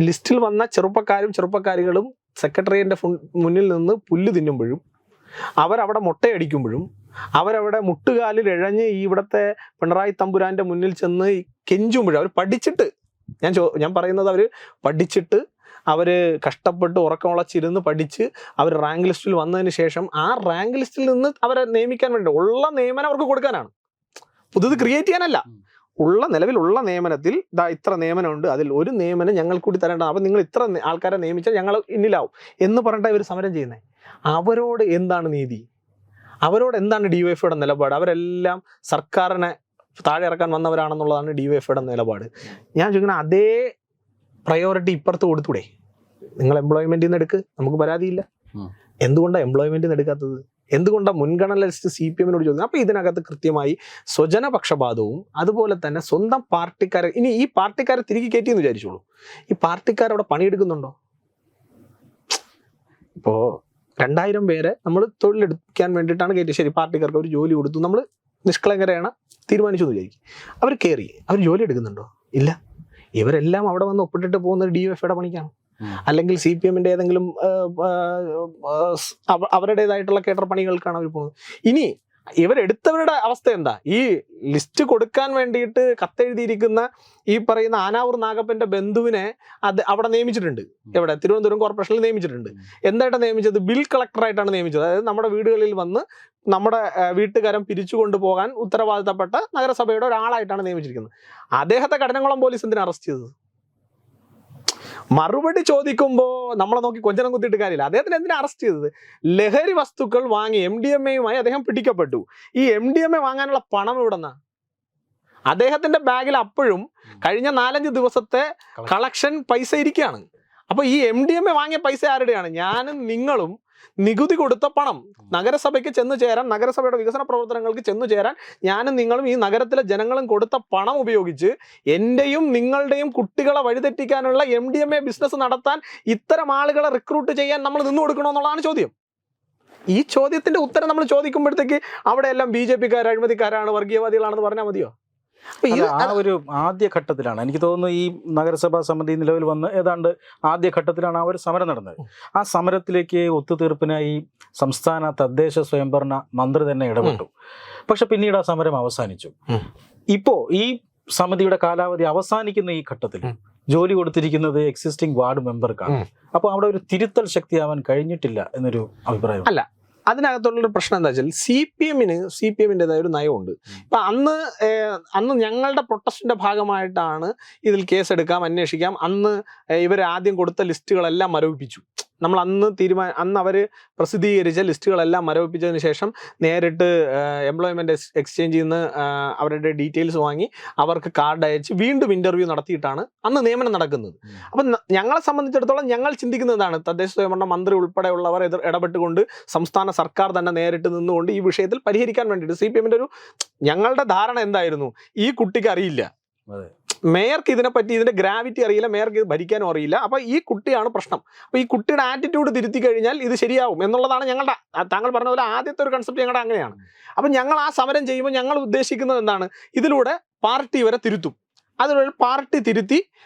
Speaker 2: ലിസ്റ്റിൽ വന്ന ചെറുപ്പക്കാരികളും സെക്രട്ടേറിയറ്റിന്റെ മുന്നിൽ നിന്ന് പുല്ല് തിന്നുമ്പോഴും, അവരവിടെ മുട്ടയടിക്കുമ്പോഴും, അവരവിടെ മുട്ടുകാലിൽ ഇഴഞ്ഞ് ഈ ഇവിടുത്തെ പിണറായി തമ്പുരാന്റെ മുന്നിൽ ചെന്ന് കെഞ്ചുമ്പോഴും, അവർ പഠിച്ചിട്ട്, ഞാൻ പറയുന്നത് അവർ പഠിച്ചിട്ട്, അവർ കഷ്ടപ്പെട്ട് ഉറക്കമുളച്ചിരുന്ന് പഠിച്ച് അവർ റാങ്ക് ലിസ്റ്റിൽ വന്നതിന് ശേഷം ആ റാങ്ക് ലിസ്റ്റിൽ നിന്ന് അവരെ നിയമിക്കാൻ വേണ്ടി ഉള്ള നിയമനം അവർക്ക് കൊടുക്കാനാണ്, പുതുത് ക്രിയേറ്റ് ചെയ്യാനല്ല. നിലവിലുള്ള നിയമനത്തിൽ ഇത്ര നിയമനമുണ്ട്, അതിൽ ഒരു നിയമനം ഞങ്ങൾ കൂടി തരേണ്ട, അപ്പം നിങ്ങൾ ഇത്ര ആൾക്കാരെ നിയമിച്ചാൽ ഞങ്ങൾ ഇന്നിലാവും എന്ന് പറഞ്ഞിട്ട് ഇവർ സമരം ചെയ്യുന്നത്. അവരോട് എന്താണ് നീതി? അവരോട് എന്താണ് DYFIയുടെ നിലപാട്? അവരെല്ലാം സർക്കാരിനെ താഴെ ഇറക്കാൻ വന്നവരാണെന്നുള്ളതാണ് DYFIയുടെ നിലപാട്. ഞാൻ ചോദിക്കുന്നത്, അതേ പ്രയോറിറ്റി ഇപ്പുറത്ത് കൊടുത്തൂടെ? നിങ്ങൾ എംപ്ലോയ്മെന്റിൽ നിന്ന് എടുക്ക്, നമുക്ക് പരാതിയില്ല. എന്തുകൊണ്ടാണ് എംപ്ലോയ്മെന്റിൽ നിന്ന് എടുക്കാത്തത്? എന്തുകൊണ്ടാണ് മുൻഗണന ലിസ്റ്റ് CPM-നോട് ചോദിക്കുന്നത്? അപ്പോൾ ഇതിനകത്ത് കൃത്യമായി സ്വജനപക്ഷപാതവും അതുപോലെ തന്നെ സ്വന്തം പാർട്ടിക്കാരെ, ഇനി ഈ പാർട്ടിക്കാരെ തിരികെ കയറ്റിയെന്ന് വിചാരിച്ചോളൂ, ഈ പാർട്ടിക്കാരവിടെ പണിയെടുക്കുന്നുണ്ടോ? ഇപ്പോൾ 2000 പേരെ നമ്മൾ തൊഴിലെടുക്കാൻ വേണ്ടിയിട്ടാണ് കയറ്റി, ശരി, പാർട്ടിക്കാർക്ക് ഒരു ജോലി കൊടുത്തു, നമ്മൾ നിഷ്കളങ്കരെയാണ് തീരുമാനിച്ചു എന്ന് വിചാരിക്കും. അവർ കയറി, അവർ ജോലി എടുക്കുന്നുണ്ടോ? ഇല്ല. ഇവരെല്ലാം അവിടെ വന്ന് ഒപ്പിട്ടിട്ട് പോകുന്നത് DYFIയുടെ പണിക്കാണ്. അല്ലെങ്കിൽ CPM-ന്റെ ഏതെങ്കിലും അവരുടേതായിട്ടുള്ള കേഡർ പണികൾക്കാണ് അവർ പോകുന്നത്. ഇനി ഇവരെടുത്തവരുടെ അവസ്ഥ എന്താ? ഈ ലിസ്റ്റ് കൊടുക്കാൻ വേണ്ടിയിട്ട് കത്തെഴുതിയിരിക്കുന്ന ഈ പറയുന്ന ആനാവൂർ നാഗപ്പന്റെ ബന്ധുവിനെ അവിടെ നിയമിച്ചിട്ടുണ്ട്. എവിടെ? തിരുവനന്തപുരം കോർപ്പറേഷനിൽ നിയമിച്ചിട്ടുണ്ട്. എന്തായിട്ടാണ് നിയമിച്ചത്? ബിൽ കളക്ടറായിട്ടാണ് നിയമിച്ചത്. അതായത് നമ്മുടെ വീടുകളിൽ വന്ന് നമ്മുടെ വീട്ടുകാരം പിരിച്ചു കൊണ്ടുപോകാൻ ഉത്തരവാദിത്തപ്പെട്ട നഗരസഭയുടെ ഒരാളായിട്ടാണ് നിയമിച്ചിരിക്കുന്നത്. അദ്ദേഹത്തെ കടനംകുളം പോലീസ് എന്തിനാ അറസ്റ്റ് ചെയ്തത്? മറുപടി ചോദിക്കുമ്പോൾ നമ്മളെ നോക്കി കൊഞ്ചനം കുത്തിയിട്ട് കാര്യമില്ല. അദ്ദേഹത്തിന് എന്തിനാ അറസ്റ്റ് ചെയ്തത്? ലഹരി വസ്തുക്കൾ വാങ്ങി MDMA-യുമായി അദ്ദേഹം പിടിക്കപ്പെട്ടു. ഈ MDMA വാങ്ങാനുള്ള പണം എവിടെന്നാ? അദ്ദേഹത്തിന്റെ ബാഗിൽ അപ്പോഴും കഴിഞ്ഞ 4-5 ദിവസത്തെ കളക്ഷൻ പൈസ ഇരിക്കുകയാണ്. അപ്പൊ ഈ MDMA വാങ്ങിയ പൈസ ആരുടെയാണ്? ഞാനും നിങ്ങളും നികുതി കൊടുത്ത പണം നഗരസഭയ്ക്ക് ചെന്നു ചേരാൻ, നഗരസഭയുടെ വികസന പ്രവർത്തനങ്ങൾക്ക് ചെന്നു ചേരാൻ ഞാനും നിങ്ങളും ഈ നഗരത്തിലെ ജനങ്ങളും കൊടുത്ത പണം ഉപയോഗിച്ച് എന്റെയും നിങ്ങളുടെയും കുട്ടികളെ വഴിതെറ്റിക്കാനുള്ള MDMA ബിസിനസ് നടത്താൻ ഇത്തരം ആളുകളെ റിക്രൂട്ട് ചെയ്യാൻ നമ്മൾ നിന്നു കൊടുക്കണമെന്നുള്ളതാണ് ചോദ്യം. ഈ ചോദ്യത്തിന്റെ ഉത്തരം നമ്മൾ ചോദിക്കുമ്പോഴത്തേക്ക് അവിടെയെല്ലാം BJP-ക്കാർ അഴിമതിക്കാരാണ്, വർഗീയവാദികളാണെന്ന് പറഞ്ഞാൽ മതിയോ?
Speaker 1: ആ ഒരു ആദ്യഘട്ടത്തിലാണ് എനിക്ക് തോന്നുന്നു ഈ നഗരസഭാ സമിതി നിലവിൽ വന്ന് ഏതാണ്ട് ആദ്യഘട്ടത്തിലാണ് ആ ഒരു സമരം നടന്നത്. ആ സമരത്തിലേക്ക് ഒത്തുതീർപ്പിനായി സംസ്ഥാന തദ്ദേശ സ്വയംഭരണ മന്ത്രി തന്നെ ഇടപെട്ടു. പക്ഷെ പിന്നീട് ആ സമരം അവസാനിച്ചു. ഇപ്പോ ഈ സമിതിയുടെ കാലാവധി അവസാനിക്കുന്ന ഈ ഘട്ടത്തിൽ ജോലി കൊടുത്തിരിക്കുന്നത് എക്സിസ്റ്റിംഗ് വാർഡ് മെമ്പർക്കാണ്. അപ്പോൾ അവിടെ ഒരു തിരുത്തൽ ശക്തിയാവാൻ കഴിഞ്ഞിട്ടില്ല എന്നൊരു അഭിപ്രായം.
Speaker 2: അല്ല, അതിനകത്തുള്ളൊരു പ്രശ്നം എന്താ വെച്ചാൽ CPM-ൻ്റെതായ ഒരു നയമുണ്ട്. ഇപ്പം അന്ന് ഞങ്ങളുടെ പ്രൊട്ടസ്റ്റിന്റെ ഭാഗമായിട്ടാണ് ഇതിൽ കേസെടുക്കാം, അന്വേഷിക്കാം. അന്ന് ഇവർ ആദ്യം കൊടുത്ത ലിസ്റ്റുകളെല്ലാം മരവിപ്പിച്ചു. നമ്മൾ അന്ന് അവർ പ്രസിദ്ധീകരിച്ച ലിസ്റ്റുകളെല്ലാം മരവിപ്പിച്ചതിന് ശേഷം നേരിട്ട് എംപ്ലോയ്മെന്റ് എക്സ്ചേഞ്ചിൽ നിന്ന് അവരുടെ ഡീറ്റെയിൽസ് വാങ്ങി അവർക്ക് കാർഡ് അയച്ച് വീണ്ടും ഇന്റർവ്യൂ നടത്തിയിട്ടാണ് അന്ന് നിയമനം നടക്കുന്നത്. അപ്പം ഞങ്ങളെ സംബന്ധിച്ചിടത്തോളം ഞങ്ങൾ ചിന്തിക്കുന്നതാണ്, തദ്ദേശ സ്വയംഭരണ മന്ത്രി ഉൾപ്പെടെയുള്ളവർ ഇടപെട്ടുകൊണ്ട് സംസ്ഥാന സർക്കാർ തന്നെ നേരിട്ട് നിന്നുകൊണ്ട് ഈ വിഷയത്തിൽ പരിഹരിക്കാൻ വേണ്ടിയിട്ട് CPM-ന്റെ ഞങ്ങളുടെ ധാരണ എന്തായിരുന്നു? ഈ കുട്ടിക്ക് അറിയില്ല, മേയർക്ക് ഇതിനെപ്പറ്റി ഇതിന്റെ ഗ്രാവിറ്റി അറിയില്ല, മേയർക്ക് ഇത് ഭരിക്കാനും അറിയില്ല. അപ്പൊ ഈ കുട്ടിയാണ് പ്രശ്നം. അപ്പൊ ഈ കുട്ടിയുടെ ആറ്റിറ്റ്യൂഡ് തിരുത്തി കഴിഞ്ഞാൽ ഇത് ശരിയാവും എന്നുള്ളതാണ് ഞങ്ങളുടെ, താങ്കൾ പറഞ്ഞ പോലെ ആദ്യത്തെ ഒരു കൺസെപ്റ്റ് ഞങ്ങളുടെ അങ്ങനെയാണ്. അപ്പൊ ഞങ്ങൾ ആ സമരം ചെയ്യുമ്പോൾ ഞങ്ങൾ ഉദ്ദേശിക്കുന്നത് എന്താണ്? ഇതിലൂടെ പാർട്ടി ഇവരെ തിരുത്തും. അതിലൊരു പാർട്ടി തിരുത്തി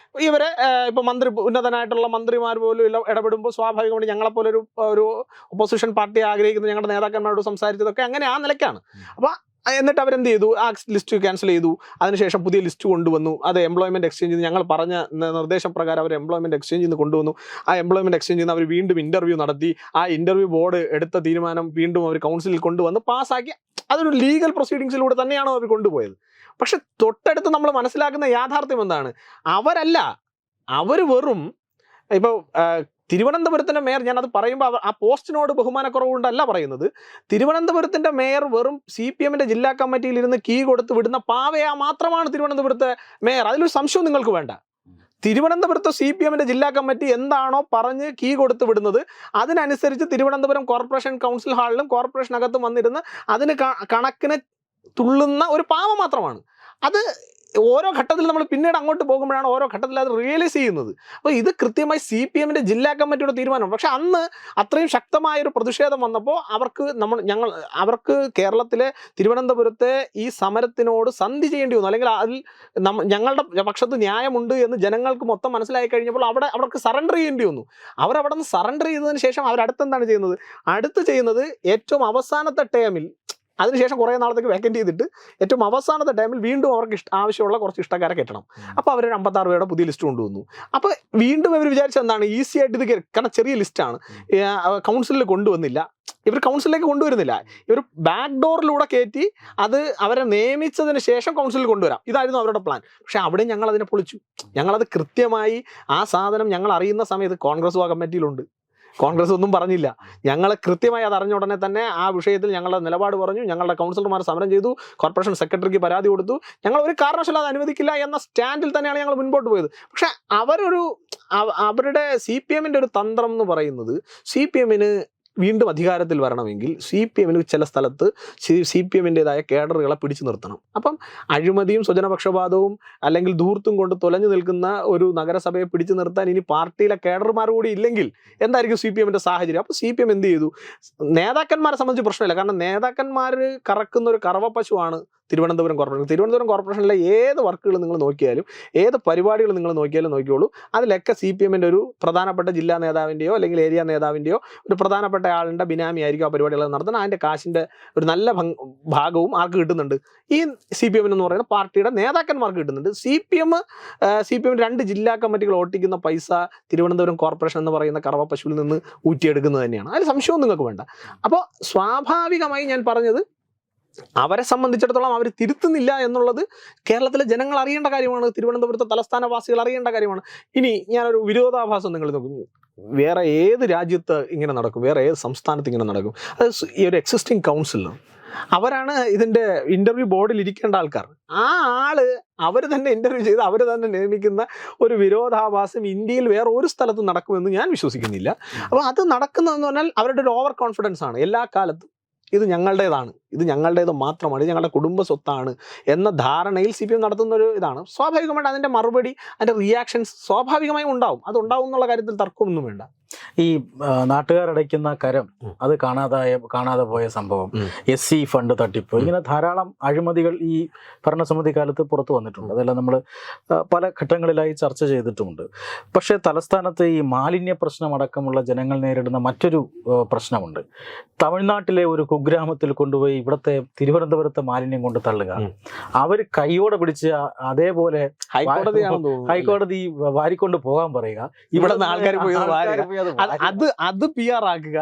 Speaker 2: ഇവരെ ഇപ്പൊ ഉന്നതനായിട്ടുള്ള മന്ത്രിമാർ പോലും ഇടപെടുമ്പോൾ സ്വാഭാവികമായിട്ട് ഞങ്ങളെപ്പോലെ ഒരു ഒപ്പോസിഷൻ പാർട്ടി ആഗ്രഹിക്കുന്ന ഞങ്ങളുടെ നേതാക്കന്മാരോട് സംസാരിച്ചതൊക്കെ അങ്ങനെ ആ നിലയ്ക്കാണ്. അപ്പൊ എന്നിട്ട് അവരെന്ത് ചെയ്തു? ആ ലിസ്റ്റ് ക്യാൻസൽ ചെയ്തു. അതിനുശേഷം പുതിയ ലിസ്റ്റ് കൊണ്ടുവന്നു. അത് എംപ്ലോയ്മെന്റ് എക്സ്ചേഞ്ചിൽ നിന്ന് ഞങ്ങൾ പറഞ്ഞ നിർദ്ദേശപ്രകാരം അവർ എംപ്ലോയ്മെന്റ് എക്സ്ചേഞ്ചിൽ നിന്ന് കൊണ്ടുവന്നു. ആ എംപ്ലോയ്മെന്റ് എക്സ്ചേഞ്ചിൽ നിന്ന് അവർ വീണ്ടും ഇന്റർവ്യൂ നടത്തി. ആ ഇന്റർവ്യൂ ബോർഡ് എടുത്ത തീരുമാനം വീണ്ടും അവർ കൗൺസിലിൽ കൊണ്ടുവന്ന് പാസ്സാക്കി. അതൊരു ലീഗൽ പ്രൊസീഡിങ്സിലൂടെ തന്നെയാണ് അവർ കൊണ്ടുപോയത്. പക്ഷെ തൊട്ടടുത്ത് നമ്മൾ മനസ്സിലാക്കുന്ന യാഥാർത്ഥ്യം എന്താണ്? അവർ വെറും ഇപ്പൊ തിരുവനന്തപുരത്തിന്റെ മേയർ, ഞാനത് പറയുമ്പോൾ ആ പോസ്റ്റിനോട് ബഹുമാനക്കുറവുകൊണ്ടല്ല പറയുന്നത്. തിരുവനന്തപുരത്തിന്റെ മേയർ വെറും CPM-ന്റെ ജില്ലാ കമ്മിറ്റിയിൽ ഇരുന്ന് കീ കൊടുത്ത് വിടുന്ന പാവയാ മാത്രമാണ് തിരുവനന്തപുരത്തെ മേയർ. അതിലൊരു സംശയം നിങ്ങൾക്ക് വേണ്ട. തിരുവനന്തപുരത്തെ CPM-ന്റെ ജില്ലാ കമ്മിറ്റി എന്താണോ പറഞ്ഞ് കീ കൊടുത്ത് വിടുന്നത് അതിനനുസരിച്ച് തിരുവനന്തപുരം കോർപ്പറേഷൻ കൗൺസിൽ ഹാളിലും കോർപ്പറേഷനകത്തും വന്നിരുന്ന് അതിന് കണക്കിന് തുള്ളുന്ന ഒരു പാവ മാത്രമാണ്. അത് ഓരോ ഘട്ടത്തിൽ നമ്മൾ പിന്നീട് അങ്ങോട്ട് പോകുമ്പോഴാണ് ഓരോ ഘട്ടത്തിൽ അത് റിയലൈസ് ചെയ്യുന്നത്. അപ്പോൾ ഇത് കൃത്യമായി CPM-ന്റെ ജില്ലാ കമ്മിറ്റിയുടെ തീരുമാനമാണ്. പക്ഷെ അന്ന് അത്രയും ശക്തമായൊരു പ്രതിഷേധം വന്നപ്പോൾ അവർക്ക് കേരളത്തിലെ തിരുവനന്തപുരത്തെ ഈ സമരത്തിനോട് സന്ധി ചെയ്യേണ്ടി വന്നു. അല്ലെങ്കിൽ അതിൽ ഞങ്ങളുടെ പക്ഷത്ത് ന്യായമുണ്ട് എന്ന് ജനങ്ങൾക്ക് മൊത്തം മനസ്സിലായി കഴിഞ്ഞപ്പോൾ അവർക്ക് സറണ്ടർ ചെയ്യേണ്ടി വന്നു. അവരവിടെ നിന്ന് സറണ്ടർ ചെയ്തതിന് ശേഷം അവരടുത്തെന്താണ് ചെയ്യുന്നത്? അടുത്ത് ചെയ്യുന്നത് ഏറ്റവും അവസാനത്തെ ടേമിൽ, അതിനുശേഷം കുറേ നാളത്തേക്ക് വേക്കൻറ്റ് ചെയ്തിട്ട് ഏറ്റവും അവസാനത്തെ ടൈമിൽ വീണ്ടും അവർക്ക് ആവശ്യമുള്ള കുറച്ച് ഇഷ്ടക്കാരെ കെട്ടണം. അപ്പോൾ അവർ 56 പേരുടെ പുതിയ ലിസ്റ്റ് കൊണ്ടുവന്നു. അപ്പോൾ വീണ്ടും ഇവർ വിചാരിച്ചത് എന്താണ്? ഈസി ആയിട്ട് ഇത്, കാരണം ചെറിയ ലിസ്റ്റാണ്, കൗൺസിലിൽ കൊണ്ടുവന്നില്ല. ഇവർ കൗൺസിലിലേക്ക് കൊണ്ടുവരുന്നില്ല, ഇവർ ബാക്ക് ഡോറിലൂടെ കയറ്റി അത് അവരെ നിയമിച്ചതിന് ശേഷം കൗൺസിലിൽ കൊണ്ടുവരാം. ഇതായിരുന്നു അവരുടെ പ്ലാൻ. പക്ഷെ അവിടെ ഞങ്ങൾ അതിനെ പൊളിച്ചു. ഞങ്ങളത് കൃത്യമായി ആ സാധനം ഞങ്ങൾ അറിയുന്ന സമയത്ത് കോൺഗ്രസ് കമ്മിറ്റിയിലുണ്ട്. കോൺഗ്രസ് ഒന്നും പറഞ്ഞില്ല. ഞങ്ങൾ കൃത്യമായി അത് അറിഞ്ഞ ഉടനെ തന്നെ ആ വിഷയത്തിൽ ഞങ്ങളുടെ നിലപാട് പറഞ്ഞു. ഞങ്ങളുടെ കൗൺസിലർമാർ സമരം ചെയ്തു, കോർപ്പറേഷൻ സെക്രട്ടറിക്ക് പരാതി കൊടുത്തു. ഞങ്ങൾ ഒരു കാരണവശാലും അത് അനുവദിക്കില്ല എന്ന സ്റ്റാൻഡിൽ തന്നെയാണ് ഞങ്ങൾ മുൻപോട്ട് പോയത്. പക്ഷെ അവരുടെ CPM-ന്റെ ഒരു തന്ത്രം എന്ന് പറയുന്നത്, CPM-ന് വീണ്ടും അധികാരത്തിൽ വരണമെങ്കിൽ CPM-ന് ചില സ്ഥലത്ത് CPM-ൻ്റെതായ കേഡറുകളെ പിടിച്ചു നിർത്തണം. അപ്പം അഴിമതിയും സ്വജനപക്ഷപാതവും അല്ലെങ്കിൽ ധൂർത്തും കൊണ്ട് തൊലഞ്ഞു നിൽക്കുന്ന ഒരു നഗരസഭയെ പിടിച്ചു നിർത്താൻ ഇനി പാർട്ടിയിലെ കേഡർമാർ കൂടി ഇല്ലെങ്കിൽ എന്തായിരിക്കും CPM-ന്റെ സാഹചര്യം? അപ്പോൾ CPM എന്ത് ചെയ്തു? നേതാക്കന്മാരെ സംബന്ധിച്ച് പ്രശ്നമില്ല, കാരണം നേതാക്കന്മാർ കറക്കുന്ന ഒരു കറവ പശുവാണ് തിരുവനന്തപുരം കോർപ്പറേഷനിലെ ഏത് വർക്കുകൾ നിങ്ങൾ നോക്കിയാലും, ഏത് പരിപാടികൾ നിങ്ങൾ നോക്കിയോളൂ, അതിലൊക്കെ CPM-ൻ്റെ ഒരു പ്രധാനപ്പെട്ട ജില്ലാ നേതാവിൻ്റെയോ അല്ലെങ്കിൽ ഏരിയ നേതാവിൻ്റെയോ ഒരു പ്രധാനപ്പെട്ട ആളുടെ ബിനാമി ആയിരിക്കും ആ പരിപാടികൾ നടത്തുന്നത്. അതിൻ്റെ കാശിൻ്റെ ഒരു നല്ല ഭാഗവും ആർക്ക് കിട്ടുന്നുണ്ട്? ഈ CPM എന്ന് പറയുന്ന പാർട്ടിയുടെ നേതാക്കന്മാർക്ക് കിട്ടുന്നുണ്ട്. CPM 2 ജില്ലാ കമ്മിറ്റികൾ ഓട്ടിക്കുന്ന പൈസ തിരുവനന്തപുരം കോർപ്പറേഷൻ എന്ന് പറയുന്ന കറവ പശുവിൽ നിന്ന് ഊറ്റിയെടുക്കുന്നത് തന്നെയാണ്. അതിൽ സംശയവും നിങ്ങൾക്ക് വേണ്ട. അപ്പോൾ സ്വാഭാവികമായി ഞാൻ പറഞ്ഞത്, അവരെ സംബന്ധിച്ചിടത്തോളം അവർ തിരുത്തുന്നില്ല എന്നുള്ളത് കേരളത്തിലെ ജനങ്ങൾ അറിയേണ്ട കാര്യമാണ്, തിരുവനന്തപുരത്തെ തലസ്ഥാനവാസികൾ അറിയേണ്ട കാര്യമാണ്. ഇനി ഞാനൊരു വിരോധാഭാസം നിങ്ങൾ നോക്കും, വേറെ ഏത് രാജ്യത്ത് ഇങ്ങനെ നടക്കും, വേറെ ഏത് സംസ്ഥാനത്ത് ഇങ്ങനെ നടക്കും? അത് ഈ ഒരു എക്സിസ്റ്റിംഗ് കൗൺസിലാണ്, അവരാണ് ഇതിൻ്റെ ഇൻ്റർവ്യൂ ബോർഡിൽ ഇരിക്കേണ്ട ആൾക്കാർ. ആ ആള് അവർ തന്നെ ഇൻ്റർവ്യൂ ചെയ്ത് അവർ തന്നെ നിയമിക്കുന്ന ഒരു വിരോധാഭാസം ഇന്ത്യയിൽ വേറെ ഒരു സ്ഥലത്തും നടക്കുമെന്ന് ഞാൻ വിശ്വസിക്കുന്നില്ല. അപ്പോൾ അത് നടക്കുന്നതെന്ന് പറഞ്ഞാൽ അവരുടെ ഒരു ഓവർ കോൺഫിഡൻസ് ആണ്. എല്ലാ കാലത്തും ഇത് ഞങ്ങളുടേതാണ്, ഇത് ഞങ്ങളുടേത് മാത്രമാണ്, ഇത് ഞങ്ങളുടെ കുടുംബ സ്വത്താണ് എന്ന ധാരണയിൽ CPM നടത്തുന്ന ഒരു ഇതാണ്. സ്വാഭാവികമായിട്ട് അതിൻ്റെ മറുപടി, അതിൻ്റെ റിയാക്ഷൻസ് സ്വാഭാവികമായും ഉണ്ടാവും. അതുണ്ടാവും എന്നുള്ള കാര്യത്തിൽ തർക്കമൊന്നും വേണ്ട.
Speaker 1: ഈ നാട്ടുകാരടയ്ക്കുന്ന കരം അത് കാണാതെ പോയ സംഭവം, SC ഫണ്ട് തട്ടിപ്പ്, ഇങ്ങനെ ധാരാളം അഴിമതികൾ ഈ ഭരണസമിതി കാലത്ത് പുറത്തു വന്നിട്ടുണ്ട്. അതെല്ലാം നമ്മൾ പല ഘട്ടങ്ങളിലായി ചർച്ച ചെയ്തിട്ടുമുണ്ട്. പക്ഷേ തലസ്ഥാനത്ത് ഈ മാലിന്യ പ്രശ്നമടക്കമുള്ള ജനങ്ങൾ നേരിടുന്ന മറ്റൊരു പ്രശ്നമുണ്ട്. തമിഴ്നാട്ടിലെ ഒരു കുഗ്രാമത്തിൽ കൊണ്ടുപോയി ഇവിടുത്തെ തിരുവനന്തപുരത്തെ മാലിന്യം കൊണ്ട് തള്ളുക, അവർ കൈയോടെ പിടിച്ച് അതേപോലെ ഹൈക്കോടതി വാരിക്കൊണ്ട് പോകാൻ പറയുക, ഇവിടെ ആൾക്കാർ പോയി
Speaker 2: അത് PR ആക്കുക.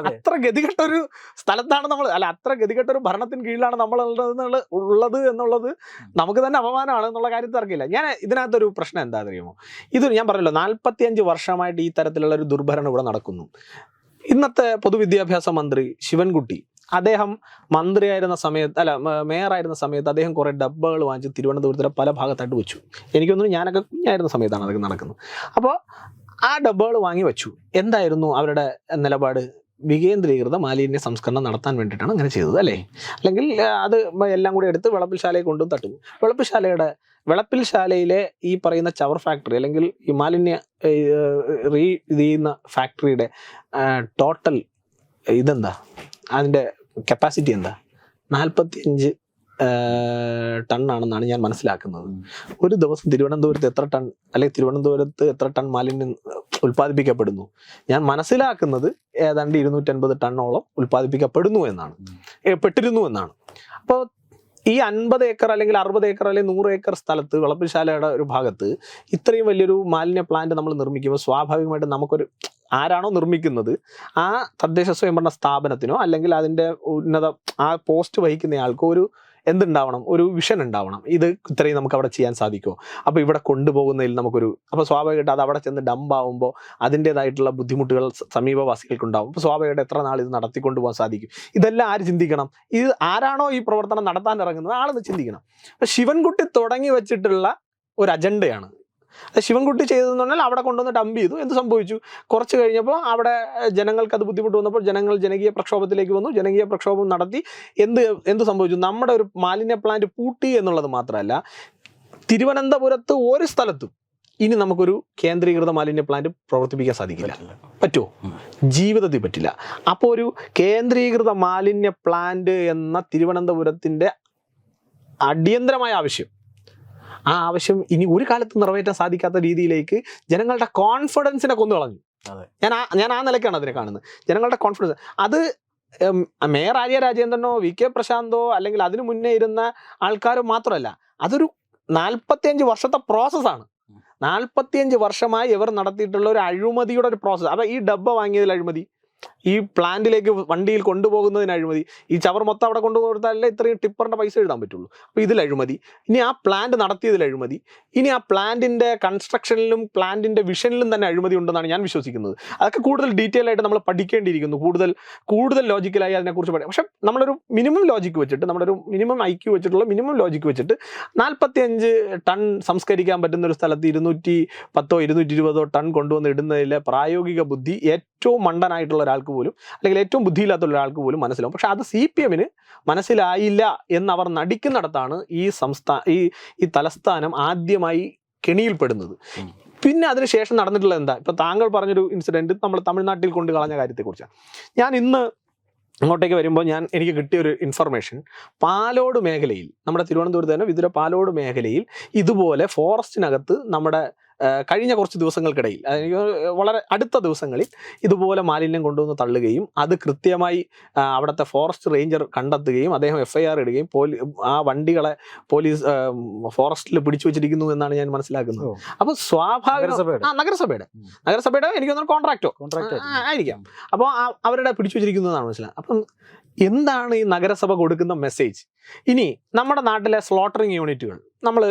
Speaker 2: അത്ര ഗതികെട്ടൊരു സ്ഥലത്താണ് നമ്മൾ, അത്ര ഗതികെട്ടൊരു ഭരണത്തിന് കീഴിലാണ് നമ്മൾ ഉള്ളത് എന്നുള്ളത് നമുക്ക് തന്നെ അപമാനമാണ് എന്നുള്ള കാര്യത്തിൽ തർക്കമില്ല. ഞാൻ ഇതിനകത്തൊരു പ്രശ്നം എന്താ അറിയുമോ, ഇത് ഞാൻ പറഞ്ഞല്ലോ 45 വർഷമായിട്ട് ഈ തരത്തിലുള്ള ഒരു ദുർഭരണം ഇവിടെ നടക്കുന്നു. ഇന്നത്തെ പൊതുവിദ്യാഭ്യാസ മന്ത്രി ശിവൻകുട്ടി, അദ്ദേഹം മന്ത്രിയായിരുന്ന സമയത്ത്, മേയറായിരുന്ന സമയത്ത് അദ്ദേഹം കുറേ ഡബ്ബകൾ വാങ്ങിച്ച് തിരുവനന്തപുരത്തിലെ പല ഭാഗത്തായിട്ട് വെച്ചു. എനിക്കൊന്നും ഞാനൊക്കെ കുഞ്ഞായിരുന്ന സമയത്താണ് അതൊക്കെ നടക്കുന്നത്. അപ്പോൾ ആ ഡബ്ബകൾ വാങ്ങി വെച്ചു. എന്തായിരുന്നു അവരുടെ നിലപാട്? വികേന്ദ്രീകൃത മാലിന്യ സംസ്കരണം നടത്താൻ വേണ്ടിയിട്ടാണ് അങ്ങനെ ചെയ്തത്, അല്ലേ? അല്ലെങ്കിൽ അത് എല്ലാം കൂടി എടുത്ത് വിളപ്പിൽശാലയിൽ കൊണ്ടും തട്ടും. വിളപ്പിൽശാലയിലെ ഈ പറയുന്ന ചവർ ഫാക്ടറി അല്ലെങ്കിൽ ഈ മാലിന്യ ഇത് ചെയ്യുന്ന ഫാക്ടറിയുടെ ടോട്ടൽ ഇതെന്താ, അതിൻ്റെ കപ്പാസിറ്റി എന്താ? 45 ടണ്ണാണെന്നാണ് ഞാൻ മനസ്സിലാക്കുന്നത്. ഒരു ദിവസം തിരുവനന്തപുരത്ത് എത്ര ടൺ, അല്ലെങ്കിൽ തിരുവനന്തപുരത്ത് എത്ര ടൺ മാലിന്യം ഉൽപ്പാദിപ്പിക്കപ്പെടുന്നു? ഞാൻ മനസ്സിലാക്കുന്നത് ഏതാണ്ട് 250 ടണ്ണോളം ഉൽപ്പാദിപ്പിക്കപ്പെടുന്നു എന്നാണ്, പെട്ടിരുന്നു എന്നാണ്. അപ്പോൾ ഈ 50 ഏക്കർ അല്ലെങ്കിൽ 60 ഏക്കർ അല്ലെങ്കിൽ 100 ഏക്കർ സ്ഥലത്ത് വിളപ്പിൽശാലയുടെ ഒരു ഭാഗത്ത് ഇത്രയും വലിയൊരു മാലിന്യ പ്ലാന്റ് നമ്മൾ നിർമ്മിക്കുമ്പോൾ സ്വാഭാവികമായിട്ടും നമുക്കൊരു, ആരാണോ നിർമ്മിക്കുന്നത് ആ തദ്ദേശ സ്വയംഭരണ സ്ഥാപനത്തിനോ അല്ലെങ്കിൽ അതിൻ്റെ ആ പോസ്റ്റ് വഹിക്കുന്നയാൾക്കോ ഒരു എന്തുണ്ടാവണം, ഒരു വിഷൻ ഉണ്ടാവണം. ഇത് ഇത്രയും നമുക്ക് അവിടെ ചെയ്യാൻ സാധിക്കുമോ? അപ്പോൾ ഇവിടെ കൊണ്ടുപോകുന്നതിൽ അപ്പോൾ സ്വാഭാവികമായിട്ട് അത് അവിടെ ചെന്ന് ഡംപാവുമ്പോൾ അതിൻ്റേതായിട്ടുള്ള ബുദ്ധിമുട്ടുകൾ സമീപവാസികൾക്കുണ്ടാവും. അപ്പോൾ സ്വാഭാവികമായിട്ട് എത്ര നാൾ ഇത് നടത്തിക്കൊണ്ടുപോകാൻ സാധിക്കും? ഇതെല്ലാം ആര് ചിന്തിക്കണം? ഇത് ആരാണോ ഈ പ്രവർത്തനം നടത്താൻ ഇറങ്ങുന്നത് ആളെന്ന് ചിന്തിക്കണം. അപ്പോൾ ശിവൻകുട്ടി തുടങ്ങി വെച്ചിട്ടുള്ള ഒരു അജണ്ടയാണ്. ശിവൻകുട്ടി ചെയ്തതെന്ന് പറഞ്ഞാൽ അവിടെ കൊണ്ടുവന്ന് ഡംപ് ചെയ്തു. എന്ത് സംഭവിച്ചു? കുറച്ച് കഴിഞ്ഞപ്പോൾ അവിടെ ജനങ്ങൾക്ക് അത് ബുദ്ധിമുട്ട് വന്നപ്പോൾ ജനങ്ങൾ ജനകീയ പ്രക്ഷോഭത്തിലേക്ക് വന്നു. ജനകീയ പ്രക്ഷോഭം നടത്തി എന്ത് സംഭവിച്ചു? നമ്മുടെ ഒരു മാലിന്യ പ്ലാന്റ് പൂട്ടി എന്നുള്ളത് മാത്രമല്ല, തിരുവനന്തപുരത്ത് ഒരു സ്ഥലത്തും ഇനി നമുക്കൊരു കേന്ദ്രീകൃത മാലിന്യ പ്ലാന്റ് പ്രവർത്തിപ്പിക്കാൻ സാധിക്കില്ല. പറ്റുമോ? ജീവിതത്തിൽ പറ്റില്ല. അപ്പോൾ ഒരു കേന്ദ്രീകൃത മാലിന്യ പ്ലാന്റ് എന്ന തിരുവനന്തപുരത്തിൻ്റെ അടിയന്തരമായ ആവശ്യം, ആ ആവശ്യം ഇനി ഒരു കാലത്ത് നിറവേറ്റാൻ സാധിക്കാത്ത രീതിയിലേക്ക് ജനങ്ങളുടെ കോൺഫിഡൻസിനെ കൊന്നു കളഞ്ഞു. ഞാൻ ആ നിലയ്ക്കാണ് അതിനെ കാണുന്നത്. ജനങ്ങളുടെ കോൺഫിഡൻസ് അത് മേയർ ആര്യ രാജേന്ദ്രനോ VK പ്രശാന്തോ അല്ലെങ്കിൽ അതിനു മുന്നേ ഇരുന്ന ആൾക്കാരോ മാത്രമല്ല, അതൊരു 45 വർഷത്തെ പ്രോസസ്സാണ്. 45 വർഷമായി ഇവർ നടത്തിയിട്ടുള്ള ഒരു അഴിമതിയുടെ ഒരു പ്രോസസ്സ്. അപ്പോൾ ഈ ഡബ്ബ വാങ്ങിയതിൽ അഴിമതി, ഈ പ്ലാന്റിലേക്ക് വണ്ടിയിൽ കൊണ്ടുപോകുന്നതിന് അഴിമതി, ഈ ചവർ മൊത്തം അവിടെ കൊണ്ടുപോകുന്നതല്ലേ ഇത്രയും ടിപ്പറിൻ്റെ പൈസ എഴുതാൻ പറ്റുള്ളൂ. അപ്പോൾ ഇതിൽ അഴിമതി, ഇനി ആ പ്ലാന്റ് നടത്തിയതിൽ അഴിമതി, ഇനി ആ പ്ലാന്റിൻ്റെ കൺസ്ട്രക്ഷനിലും പ്ലാന്റിൻ്റെ വിഷനിലും തന്നെ അഴിമതി ഉണ്ടെന്നാണ് ഞാൻ വിശ്വസിക്കുന്നത്. അതൊക്കെ കൂടുതൽ ഡീറ്റെയിൽ ആയിട്ട് നമ്മൾ പഠിക്കേണ്ടിയിരിക്കുന്നു, കൂടുതൽ ലോജിക്കലായി അതിനെക്കുറിച്ച് പഠിക്കാം. പക്ഷേ നമ്മളൊരു മിനിമം ലോജിക്ക് വെച്ചിട്ട്, നമ്മളൊരു മിനിമം IQ വെച്ചിട്ടുള്ള മിനിമം ലോജിക്ക് വെച്ചിട്ട് 45 ടൺ സംസ്കരിക്കാൻ പറ്റുന്ന ഒരു സ്ഥലത്ത് 210 220 ടൺ കൊണ്ടുവന്ന് ഇടുന്നതിലെ പ്രായോഗിക ബുദ്ധി ഏറ്റവും മണ്ടനായിട്ടുള്ള ഒരാൾക്ക് പോലും അല്ലെങ്കിൽ ഏറ്റവും ബുദ്ധിയില്ലാത്ത ഒരാൾക്ക് പോലും മനസ്സിലാവും. പക്ഷെ അത് CPM-ന് മനസ്സിലായില്ല എന്നവർ നടിക്കുന്നിടത്താണ് ഈ തലസ്ഥാനം ആദ്യമായി കെണിയിൽപ്പെടുന്നത്. പിന്നെ അതിനുശേഷം നടന്നിട്ടുള്ളത് എന്താ? ഇപ്പം താങ്കൾ പറഞ്ഞൊരു ഇൻസിഡൻറ്റ് നമ്മൾ തമിഴ്നാട്ടിൽ കൊണ്ട് കളഞ്ഞ കാര്യത്തെക്കുറിച്ചാണ്. ഞാൻ ഇന്ന് അങ്ങോട്ടേക്ക് വരുമ്പോൾ എനിക്ക് കിട്ടിയൊരു ഇൻഫർമേഷൻ, പാലോട് മേഖലയിൽ, നമ്മുടെ തിരുവനന്തപുരത്ത് തന്നെ വിതുര പാലോട് മേഖലയിൽ ഇതുപോലെ ഫോറസ്റ്റിനകത്ത് നമ്മുടെ കഴിഞ്ഞ കുറച്ച് ദിവസങ്ങൾക്കിടയിൽ, വളരെ അടുത്ത ദിവസങ്ങളിൽ ഇതുപോലെ മാലിന്യം കൊണ്ടുവന്ന് തള്ളുകയും അത് കൃത്യമായി അവിടുത്തെ ഫോറസ്റ്റ് റേഞ്ചർ കണ്ടെത്തുകയും അദ്ദേഹം FIR ഇടുകയും ആ വണ്ടികളെ പോലീസ് ഫോറസ്റ്റിൽ പിടിച്ചു വെച്ചിരിക്കുന്നു എന്നാണ് ഞാൻ മനസ്സിലാക്കുന്നത്. അപ്പോൾ സ്വാഭാവിക നഗരസഭയുടെ എനിക്ക് തോന്നുന്നു കോൺട്രാക്ടോ ആയിരിക്കാം. അപ്പോൾ അവരുടെ പിടിച്ചു വെച്ചിരിക്കുന്നതാണ് മനസ്സിലാക്കുക. അപ്പം എന്താണ് ഈ നഗരസഭ കൊടുക്കുന്ന മെസ്സേജ്? ഇനി നമ്മുടെ നാട്ടിലെ സ്ലോട്ടറിങ് യൂണിറ്റുകൾ നമ്മൾ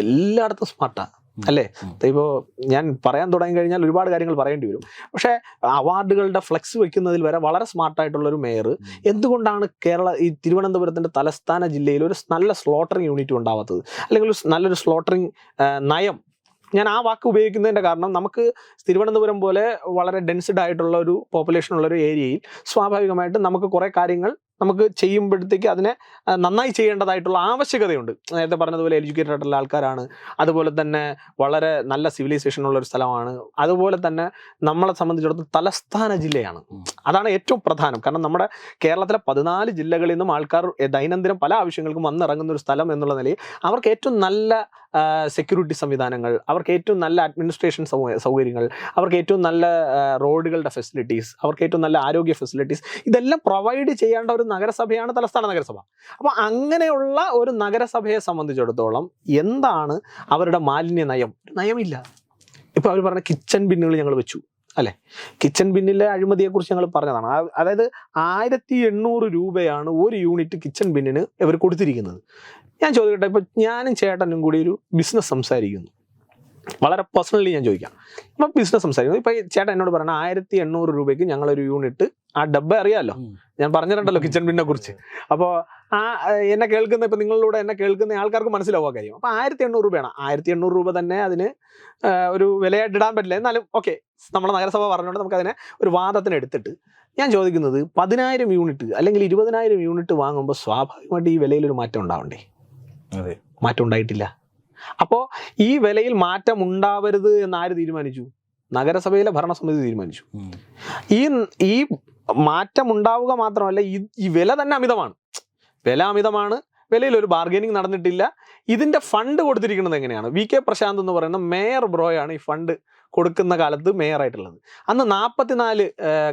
Speaker 2: എല്ലായിടത്തും സ്മാർട്ടാണ് അല്ലേ? ഇപ്പോൾ ഞാൻ പറയാൻ തുടങ്ങി കഴിഞ്ഞാൽ ഒരുപാട് കാര്യങ്ങൾ പറയേണ്ടി വരും. പക്ഷേ അവാർഡുകളുടെ ഫ്ലെക്സ് വെക്കുന്നതിൽ വരെ വളരെ സ്മാർട്ടായിട്ടുള്ളൊരു മേയർ എന്തുകൊണ്ടാണ് ഈ തിരുവനന്തപുരത്തിൻ്റെ തലസ്ഥാന ജില്ലയിൽ ഒരു നല്ല സ്ലോട്ടറിങ് യൂണിറ്റ് ഉണ്ടാവാത്തത്, അല്ലെങ്കിൽ നല്ലൊരു സ്ലോട്ടറിങ് നയം? ഞാൻ ആ വാക്ക് ഉപയോഗിക്കുന്നതിൻ്റെ കാരണം, നമുക്ക് തിരുവനന്തപുരം പോലെ വളരെ ഡെൻസ്ഡ് ആയിട്ടുള്ള ഒരു പോപ്പുലേഷൻ ഉള്ളൊരു ഏരിയയിൽ സ്വാഭാവികമായിട്ടും നമുക്ക് കുറേ കാര്യങ്ങൾ നമുക്ക് ചെയ്യുമ്പോഴത്തേക്ക് അതിനെ നന്നായി ചെയ്യേണ്ടതായിട്ടുള്ള ആവശ്യകതയുണ്ട്. നേരത്തെ പറഞ്ഞതുപോലെ എഡ്യൂക്കേറ്റഡ് ആയിട്ടുള്ള ആൾക്കാരാണ്, അതുപോലെ തന്നെ വളരെ നല്ല സിവിലൈസേഷൻ ഉള്ളൊരു സ്ഥലമാണ്, അതുപോലെ തന്നെ നമ്മളെ സംബന്ധിച്ചിടത്തോളം തലസ്ഥാന ജില്ലയാണ്. അതാണ് ഏറ്റവും പ്രധാനം. കാരണം നമ്മുടെ കേരളത്തിലെ 14 ജില്ലകളിൽ നിന്നും ആൾക്കാർ ദൈനംദിനം പല ആവശ്യങ്ങൾക്കും വന്നിറങ്ങുന്ന ഒരു സ്ഥലം എന്നുള്ള നിലയിൽ അവർക്ക് ഏറ്റവും നല്ല സെക്യൂരിറ്റി സംവിധാനങ്ങൾ, അവർക്ക് ഏറ്റവും നല്ല അഡ്മിനിസ്ട്രേഷൻ സൗകര്യങ്ങൾ, അവർക്ക് ഏറ്റവും നല്ല റോഡുകളുടെ ഫെസിലിറ്റീസ്, അവർക്ക് ഏറ്റവും നല്ല ആരോഗ്യ ഫെസിലിറ്റീസ്, ഇതെല്ലാം പ്രൊവൈഡ് ചെയ്യേണ്ട ഒരു നഗരസഭയാണ് തലസ്ഥാന നഗരസഭ. അപ്പോൾ അങ്ങനെയുള്ള ഒരു നഗരസഭയെ സംബന്ധിച്ചിടത്തോളം എന്താണ് അവരുടെ മാലിന്യ നയം? നയമില്ല. ഇപ്പോൾ അവർ പറഞ്ഞ കിച്ചൺ ബിന്നുകൾ ഞങ്ങൾ വെച്ചു അല്ലേ? കിച്ചൺ ബിന്നിലെ അഴിമതിയെക്കുറിച്ച് ഞങ്ങൾ പറഞ്ഞതാണ്. അതായത് 1800 രൂപയാണ് ഒരു യൂണിറ്റ് കിച്ചൺ ബിന്നിന് ഇവർ കൊടുത്തിരിക്കുന്നത്. ഞാൻ ചോദിക്കട്ടെ, ഇപ്പോൾ ഞാനും ചേട്ടനും കൂടി ഒരു ബിസിനസ് സംസാരിക്കുന്നു, വളരെ പേഴ്സണലി ഞാൻ ചോദിക്കാം. അപ്പം ബിസിനസ് സംസാരിക്കുന്നു. ഇപ്പം ചേട്ടൻ എന്നോട് പറയണം 1800 രൂപയ്ക്ക് ഞങ്ങളൊരു യൂണിറ്റ്, ആ ഡബ്ബ അറിയാമല്ലോ, ഞാൻ പറഞ്ഞിട്ടുണ്ടല്ലോ കിച്ചൺ ബിന്നിനെ കുറിച്ച്. അപ്പോൾ എന്നെ കേൾക്കുന്ന, ഇപ്പം നിങ്ങളിലൂടെ എന്നെ കേൾക്കുന്ന ആൾക്കാർക്ക് മനസ്സിലാവുക കാര്യം. അപ്പോൾ 1800 രൂപയാണ്. 1800 രൂപ തന്നെ അതിന് ഒരു വിലയായിട്ട് ഇടാൻ പറ്റില്ല. എന്നാലും ഓക്കെ, നമ്മുടെ നഗരസഭ പറഞ്ഞുകൊണ്ട് നമുക്കതിനെ ഒരു വാദത്തിന് എടുത്തിട്ട് ഞാൻ ചോദിക്കുന്നത്, 10,000 യൂണിറ്റ് അല്ലെങ്കിൽ 20,000 യൂണിറ്റ് വാങ്ങുമ്പോൾ സ്വാഭാവികമായിട്ട് ഈ വിലയിലൊരു മാറ്റം ഉണ്ടാവണ്ടേ?
Speaker 1: അതെ,
Speaker 2: മാറ്റം ഉണ്ടായിട്ടില്ല. അപ്പോൾ ഈ വിലയിൽ മാറ്റം ഉണ്ടാവരുത് എന്ന് ആര് തീരുമാനിച്ചു? നഗരസഭയിലെ ഭരണസമിതി തീരുമാനിച്ചു. ഈ മാറ്റം ഉണ്ടാവുക മാത്രമല്ല, ഈ വില തന്നെ അമിതമാണ്. വില അമിതമാണ്, വിലയിൽ ഒരു ബാർഗനിങ് നടന്നിട്ടില്ല. ഇതിൻ്റെ ഫണ്ട് കൊടുത്തിരിക്കുന്നത് എങ്ങനെയാണ്? VK പ്രശാന്ത് എന്ന് പറയുന്ന മേയർ ബ്രോയാണ് ഈ ഫണ്ട് കൊടുക്കുന്ന കാലത്ത് മേയറായിട്ടുള്ളത്. അന്ന് 44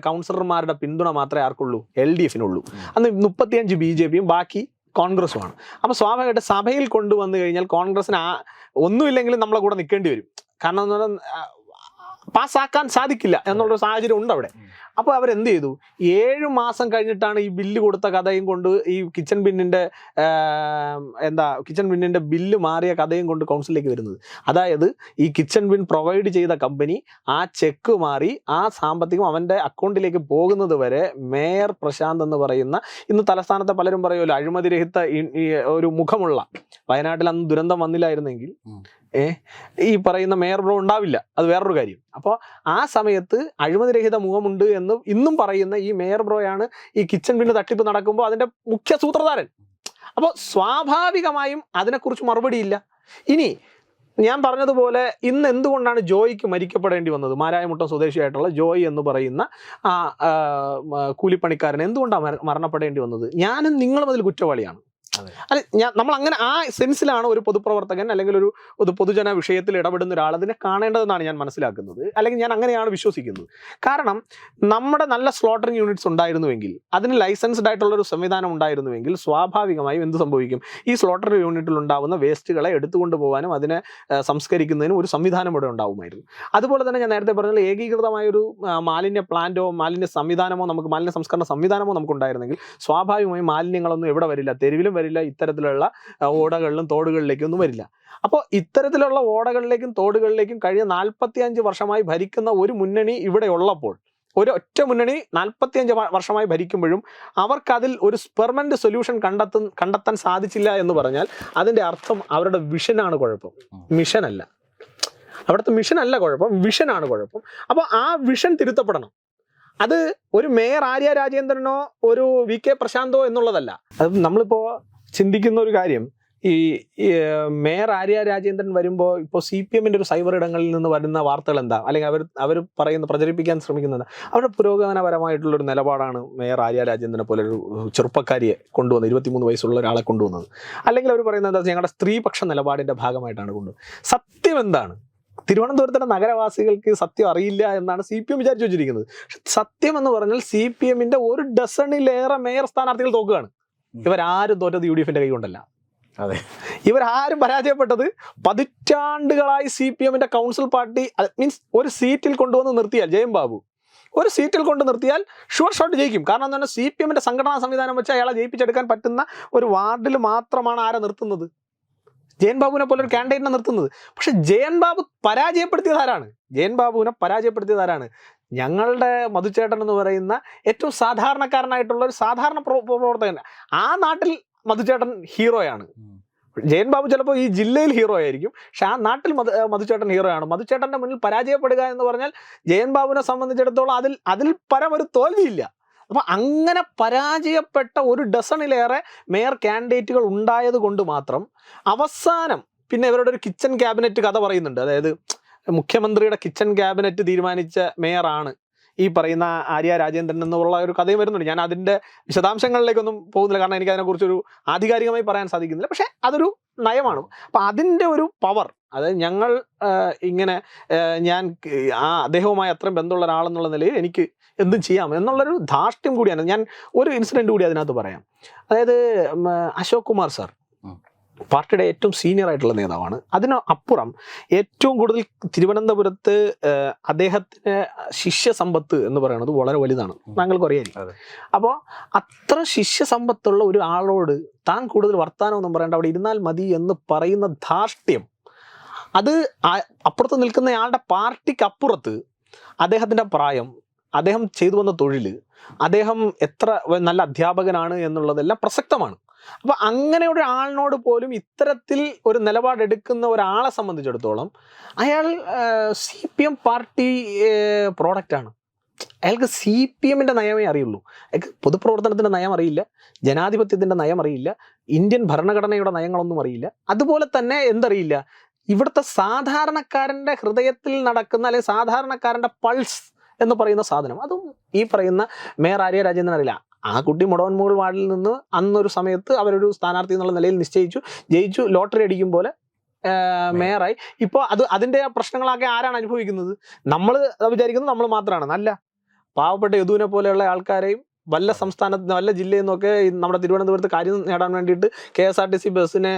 Speaker 2: കൗൺസിലർമാരുടെ പിന്തുണ മാത്രമേ ആർക്കുള്ളൂ? LDFിനുള്ളൂ. അന്ന് 35 BJPയും ബാക്കി കോൺഗ്രസുമാണ്. അപ്പോൾ സ്വാഭാവികമായിട്ട് സഭയിൽ കൊണ്ടുവന്നു കഴിഞ്ഞാൽ കോൺഗ്രസിന് ഒന്നുമില്ലെങ്കിലും നമ്മളെ കൂടെ നിൽക്കേണ്ടി വരും. കാരണം എന്ന് പറഞ്ഞാൽ പാസ്സാക്കാൻ സാധിക്കില്ല എന്നുള്ളൊരു സാഹചര്യം ഉണ്ട് അവിടെ. അപ്പോൾ അവരെന്ത് ചെയ്തു? 7 മാസം കഴിഞ്ഞിട്ടാണ് ഈ ബില്ല് കൊടുത്ത കഥയും കൊണ്ട് ഈ കിച്ചൺ ബിന്നിൻ്റെ ബില്ല് മാറിയ കഥയും കൊണ്ട് കൗൺസിലിലേക്ക് വരുന്നത്. അതായത് ഈ കിച്ചൺ ബിൻ പ്രൊവൈഡ് ചെയ്ത കമ്പനി ആ ചെക്ക് മാറി ആ സാമ്പത്തികം അവൻ്റെ അക്കൗണ്ടിലേക്ക് പോകുന്നത് വരെ മേയർ പ്രശാന്ത് എന്ന് പറയുന്ന, ഇന്ന് തലസ്ഥാനത്തെ പലരും പറയുമല്ലോ അഴിമതിരഹിത ഒരു മുഖമുള്ള, വയനാട്ടിൽ അന്ന് ദുരന്തം വന്നില്ലായിരുന്നെങ്കിൽ ഈ പറയുന്ന മേയർ ബ്രോ ഉണ്ടാവില്ല. അത് വേറൊരു കാര്യം. അപ്പോൾ ആ സമയത്ത് അഴിമതിരഹിത മുഖമുണ്ട് എന്ന് ഇന്നും പറയുന്ന ഈ മേയർ ബ്രോയാണ് ഈ കിച്ചൺ ബിന്ന് തട്ടിപ്പ് നടക്കുമ്പോൾ അതിൻ്റെ മുഖ്യ സൂത്രധാരൻ. അപ്പോൾ സ്വാഭാവികമായും അതിനെക്കുറിച്ച് മറുപടിയില്ല. ഇനി ഞാൻ പറഞ്ഞതുപോലെ ഇന്ന് എന്തുകൊണ്ടാണ് ജോയിക്ക് മരിക്കപ്പെടേണ്ടി വന്നത്? മാരായമുട്ടം സ്വദേശിയായിട്ടുള്ള ജോയ് എന്ന് പറയുന്ന കൂലിപ്പണിക്കാരൻ എന്തുകൊണ്ടാണ് മരണപ്പെടേണ്ടി വന്നത്? ഞാനും നിങ്ങളും അതിൽ കുറ്റവാളിയാണ്. അല്ല, നമ്മൾ അങ്ങനെ ആ സെൻസിലാണ് ഒരു പൊതുപ്രവർത്തകൻ അല്ലെങ്കിൽ ഒരു പൊതുജന വിഷയത്തിൽ ഇടപെടുന്ന ഒരാൾ അതിനെ കാണേണ്ടതെന്നാണ് ഞാൻ മനസ്സിലാക്കുന്നത്. അല്ലെങ്കിൽ ഞാൻ അങ്ങനെയാണ് വിശ്വസിക്കുന്നത്. കാരണം നമ്മുടെ നല്ല സ്ലോട്ടറിങ് യൂണിറ്റ്സ് ഉണ്ടായിരുന്നുവെങ്കിൽ, അതിന് ലൈസൻസ്ഡ് ആയിട്ടുള്ളൊരു സംവിധാനം ഉണ്ടായിരുന്നുവെങ്കിൽ സ്വാഭാവികമായും എന്ത് സംഭവിക്കും? ഈ സ്ലോട്ടറിങ് യൂണിറ്റിൽ ഉണ്ടാകുന്ന വേസ്റ്റുകളെ എടുത്തുകൊണ്ട് പോകാനും അതിനെ സംസ്കരിക്കുന്നതിനും ഒരു സംവിധാനം ഇവിടെ ഉണ്ടാവുമായിരുന്നു. അതുപോലെ തന്നെ ഞാൻ നേരത്തെ പറഞ്ഞാൽ ഏകീകൃതമായൊരു മാലിന്യ പ്ലാന്റോ മാലിന്യ സംവിധാനമോ മാലിന്യ സംസ്കരണ സംവിധാനമോ നമുക്കുണ്ടായിരുന്നെങ്കിൽ സ്വാഭാവികമായും മാലിന്യങ്ങളൊന്നും എവിടെ വരില്ല, തെരുവിലും വരില്ല, ഇത്തരത്തിലുള്ള ഓടകളിലും തോടുകളിലേക്കും ഒന്നും വരില്ല. അപ്പോൾ ഇത്തരത്തിലുള്ള ഓടകളിലേക്കും തോടുകളിലേക്കും കഴിഞ്ഞ 45 വർഷമായി ഭരിക്കുന്ന ഒരു മുന്നണി ഇവിടെ ഉള്ളപ്പോൾ, ഒരു ഒറ്റ മുന്നണി 45 വർഷമായി ഭരിക്കുമ്പോഴും അവർക്കതിൽ ഒരു പെർമനന്റ് സൊല്യൂഷൻ കണ്ടെത്താൻ സാധിച്ചില്ല എന്ന് പറഞ്ഞാൽ അതിൻ്റെ അർത്ഥം അവരുടെ വിഷനാണ് കുഴപ്പം, മിഷനല്ല. അവിടുത്തെ മിഷനല്ല കുഴപ്പം, വിഷനാണ് കുഴപ്പം. അപ്പോൾ ആ വിഷൻ തിരുത്തപ്പെടണം. അത് ഒരു മേയർ ആര്യ രാജേന്ദ്രനോ ഒരു VK പ്രശാന്തോ എന്നുള്ളതല്ല. അത് നമ്മളിപ്പോൾ ചിന്തിക്കുന്ന ഒരു കാര്യം, ഈ മേയർ ആര്യ രാജേന്ദ്രൻ വരുമ്പോൾ ഇപ്പോൾ CPM ഒരു സൈബർ ഇടങ്ങളിൽ നിന്ന് വരുന്ന വാർത്തകൾ എന്താ, അല്ലെങ്കിൽ അവർ പ്രചരിപ്പിക്കാൻ ശ്രമിക്കുന്നത് അവരുടെ പുരോഗമനപരമായിട്ടുള്ളൊരു നിലപാടാണ് മേയർ ആര്യ രാജേന്ദ്രനെ പോലെ ഒരു ചെറുപ്പക്കാരിയെ കൊണ്ടുവന്നത്, 23 വയസ്സുള്ള ഒരാളെ കൊണ്ടുവന്നത്. അല്ലെങ്കിൽ അവർ പറയുന്നത് എന്താ, ഞങ്ങളുടെ സ്ത്രീപക്ഷ നിലപാടിന്റെ ഭാഗമായിട്ടാണ് കൊണ്ടുവന്നത്. സത്യം എന്താണ്? തിരുവനന്തപുരത്തിന്റെ നഗരവാസികൾക്ക് സത്യം അറിയില്ല എന്നാണ് CPM വിചാരിച്ചു വെച്ചിരിക്കുന്നത്. പക്ഷെ സത്യം എന്ന് പറഞ്ഞാൽ CPM ഒരു ഡസണിലേറെ മേയർ സ്ഥാനാർത്ഥികൾ തോക്കുകയാണ്. ഇവരാരും തോറ്റത് UDF കൈ കൊണ്ടല്ല.
Speaker 1: അതെ,
Speaker 2: ഇവരാരും പരാജയപ്പെട്ടത് പതിറ്റാണ്ടുകളായി CPM കൗൺസിൽ പാർട്ടി മീൻസ് ഒരു സീറ്റിൽ കൊണ്ടുവന്ന് നിർത്തിയാൽ, ജയൻ ബാബു ഒരു സീറ്റിൽ കൊണ്ട് നിർത്തിയാൽ ഷുവർ ഷോട്ട് ജയിക്കും. കാരണം എന്താണ്, CPM സംഘടനാ സംവിധാനം വെച്ച് അയാളെ ജയിപ്പിച്ചെടുക്കാൻ പറ്റുന്ന ഒരു വാർഡിൽ മാത്രമാണ് ആരെ നിർത്തുന്നത്, ജയൻ ബാബുവിനെ പോലെ ഒരു കാൻഡിഡേറ്റിനെ നിർത്തുന്നത്. പക്ഷെ ജയൻ ബാബു പരാജയപ്പെടുത്തിയത് ആരാണ്? ഞങ്ങളുടെ മധുചേട്ടൻ എന്ന് പറയുന്ന ഏറ്റവും സാധാരണക്കാരനായിട്ടുള്ള ഒരു സാധാരണ പ്രവർത്തകൻ. ആ നാട്ടിൽ മധുചേട്ടൻ ഹീറോയാണ്. ജയൻ ബാബു ചിലപ്പോൾ ഈ ജില്ലയിൽ ഹീറോ ആയിരിക്കും, പക്ഷെ ആ നാട്ടിൽ മധുചേട്ടൻ ഹീറോ ആണ്. മധുചേട്ടന്റെ മുന്നിൽ പരാജയപ്പെടുക എന്ന് പറഞ്ഞാൽ ജയൻ ബാബുവിനെ സംബന്ധിച്ചിടത്തോളം അതിൽ പരം ഒരു തോൽവിയില്ല. അപ്പൊ അങ്ങനെ പരാജയപ്പെട്ട ഒരു ഡസണിലേറെ മേയർ കാൻഡിഡേറ്റുകൾ ഉണ്ടായത് കൊണ്ട് മാത്രം അവസാനം പിന്നെ ഇവരുടെ ഒരു കിച്ചൺ ക്യാബിനറ്റ് കഥ പറയുന്നുണ്ട്. അതായത് മുഖ്യമന്ത്രിയുടെ കിച്ചൺ ക്യാബിനറ്റ് തീരുമാനിച്ച മേയറാണ് ഈ പറയുന്ന ആര്യ രാജേന്ദ്രൻ എന്നുള്ള ഒരു കഥയും വരുന്നുണ്ട്. ഞാൻ അതിൻ്റെ വിശദാംശങ്ങളിലേക്കൊന്നും പോകുന്നില്ല, കാരണം എനിക്ക് അതിനെക്കുറിച്ചൊരു ആധികാരികമായി പറയാൻ സാധിക്കുന്നില്ല. പക്ഷെ അതൊരു നയമാണ്. അപ്പം അതിൻ്റെ ഒരു പവർ, അതായത് ഞങ്ങൾ ഇങ്ങനെ ഞാൻ അദ്ദേഹവുമായി അത്രയും ബന്ധമുള്ള ഒരാളെന്നുള്ള നിലയിൽ എനിക്ക് എന്തും ചെയ്യാം എന്നുള്ളൊരു ധാർഷ്ട്യം കൂടിയാണ്. ഞാൻ ഒരു ഇൻസിഡൻറ്റ് കൂടി അതിനകത്ത് പറയാം. അതായത് അശോക് കുമാർ സാർ പാർട്ടിയുടെ ഏറ്റവും സീനിയർ ആയിട്ടുള്ള നേതാവാണ്. അതിനപ്പുറം ഏറ്റവും കൂടുതൽ തിരുവനന്തപുരത്ത് അദ്ദേഹത്തിന് ശിഷ്യസമ്പത്ത് എന്ന് പറയുന്നത് വളരെ വലുതാണ്, താങ്കൾക്ക് അറിയാം. അപ്പോൾ അത്ര ശിഷ്യസമ്പത്തുള്ള ഒരു ആളോട് താൻ കൂടുതൽ വർത്താനമൊന്നും പറയേണ്ട, അവിടെ ഇരുന്നാൽ മതി എന്ന് പറയുന്ന ധാർഷ്ട്യം, അത് അപ്പുറത്ത് നിൽക്കുന്ന ആളുടെ പാർട്ടിക്ക് അപ്പുറത്ത് അദ്ദേഹത്തിൻ്റെ പ്രായം, അദ്ദേഹം ചെയ്തു വന്ന തൊഴിൽ, അദ്ദേഹം എത്ര നല്ല അധ്യാപകനാണ് എന്നുള്ളതെല്ലാം പ്രസക്തമാണ്. അപ്പൊ അങ്ങനെ ഒരു ആളിനോട് പോലും ഇത്തരത്തിൽ ഒരു നിലപാടെടുക്കുന്ന ഒരാളെ സംബന്ധിച്ചിടത്തോളം അയാൾ CPM പാർട്ടി പ്രോഡക്റ്റാണ്. അയാൾക്ക് CPM നയമേ അറിയുള്ളൂ. അയാൾക്ക് പൊതുപ്രവർത്തനത്തിന്റെ നയം അറിയില്ല, ജനാധിപത്യത്തിന്റെ നയം അറിയില്ല, ഇന്ത്യൻ ഭരണഘടനയുടെ നയങ്ങളൊന്നും അറിയില്ല. അതുപോലെ തന്നെ എന്തറിയില്ല, ഇവിടുത്തെ സാധാരണക്കാരന്റെ ഹൃദയത്തിൽ നടക്കുന്ന അല്ലെങ്കിൽ സാധാരണക്കാരന്റെ പൾസ് എന്ന് പറയുന്ന സാധനം അതും ഈ പറയുന്ന മേയർ ആര്യ രാജേന്ദ്രൻ അറിയില്ല. ആ കുട്ടി മുടവൻമൂട് വാർഡിൽ നിന്ന് അന്നൊരു സമയത്ത് അവരൊരു സ്ഥാനാർത്ഥി എന്നുള്ള നിലയിൽ നിശ്ചയിച്ചു, ജയിച്ചു, ലോട്ടറി അടിക്കും പോലെ മേയറായി. ഇപ്പോൾ അതിൻ്റെ പ്രശ്നങ്ങളൊക്കെ ആരാണ് അനുഭവിക്കുന്നത്? നമ്മൾ വിചാരിക്കുന്നത് നമ്മൾ മാത്രമാണ്. നല്ല പാവപ്പെട്ട യദുവിനെ പോലെയുള്ള ആൾക്കാരെയും വല്ല സംസ്ഥാനത്ത് വല്ല ജില്ലയിൽ നിന്നൊക്കെ നമ്മുടെ തിരുവനന്തപുരത്ത് കാര്യം നേടാൻ വേണ്ടിയിട്ട് KSRTC ബസ്സിനെ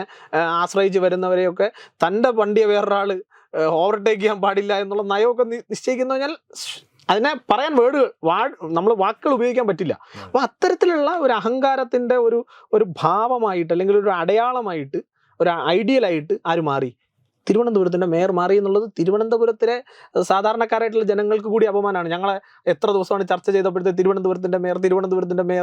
Speaker 2: ആശ്രയിച്ച് വരുന്നവരെയൊക്കെ തൻ്റെ വണ്ടിയെ വേറൊരാൾ ഓവർടേക്ക് ചെയ്യാൻ പാടില്ല എന്നുള്ള നയമൊക്കെ നിശ്ചയിക്കുന്നു കഴിഞ്ഞാൽ അതിനെ പറയാൻ നമ്മൾ വാക്കുകൾ ഉപയോഗിക്കാൻ പറ്റില്ല. അപ്പോൾ അത്തരത്തിലുള്ള ഒരു അഹങ്കാരത്തിൻ്റെ ഒരു ഭാവമായിട്ട് അല്ലെങ്കിൽ ഒരു അടയാളമായിട്ട് ഒരു ഐഡിയലായിട്ട് ആര് മാറി? തിരുവനന്തപുരത്തിൻ്റെ മേയർ മാറി എന്നുള്ളത് തിരുവനന്തപുരത്തിലെ സാധാരണക്കാരായിട്ടുള്ള ജനങ്ങൾക്ക് കൂടി അപമാനമാണ്. ഞങ്ങളെ എത്ര ദിവസമാണ് ചർച്ച ചെയ്തപ്പോഴത്തെ തിരുവനന്തപുരത്തിൻ്റെ മേയർ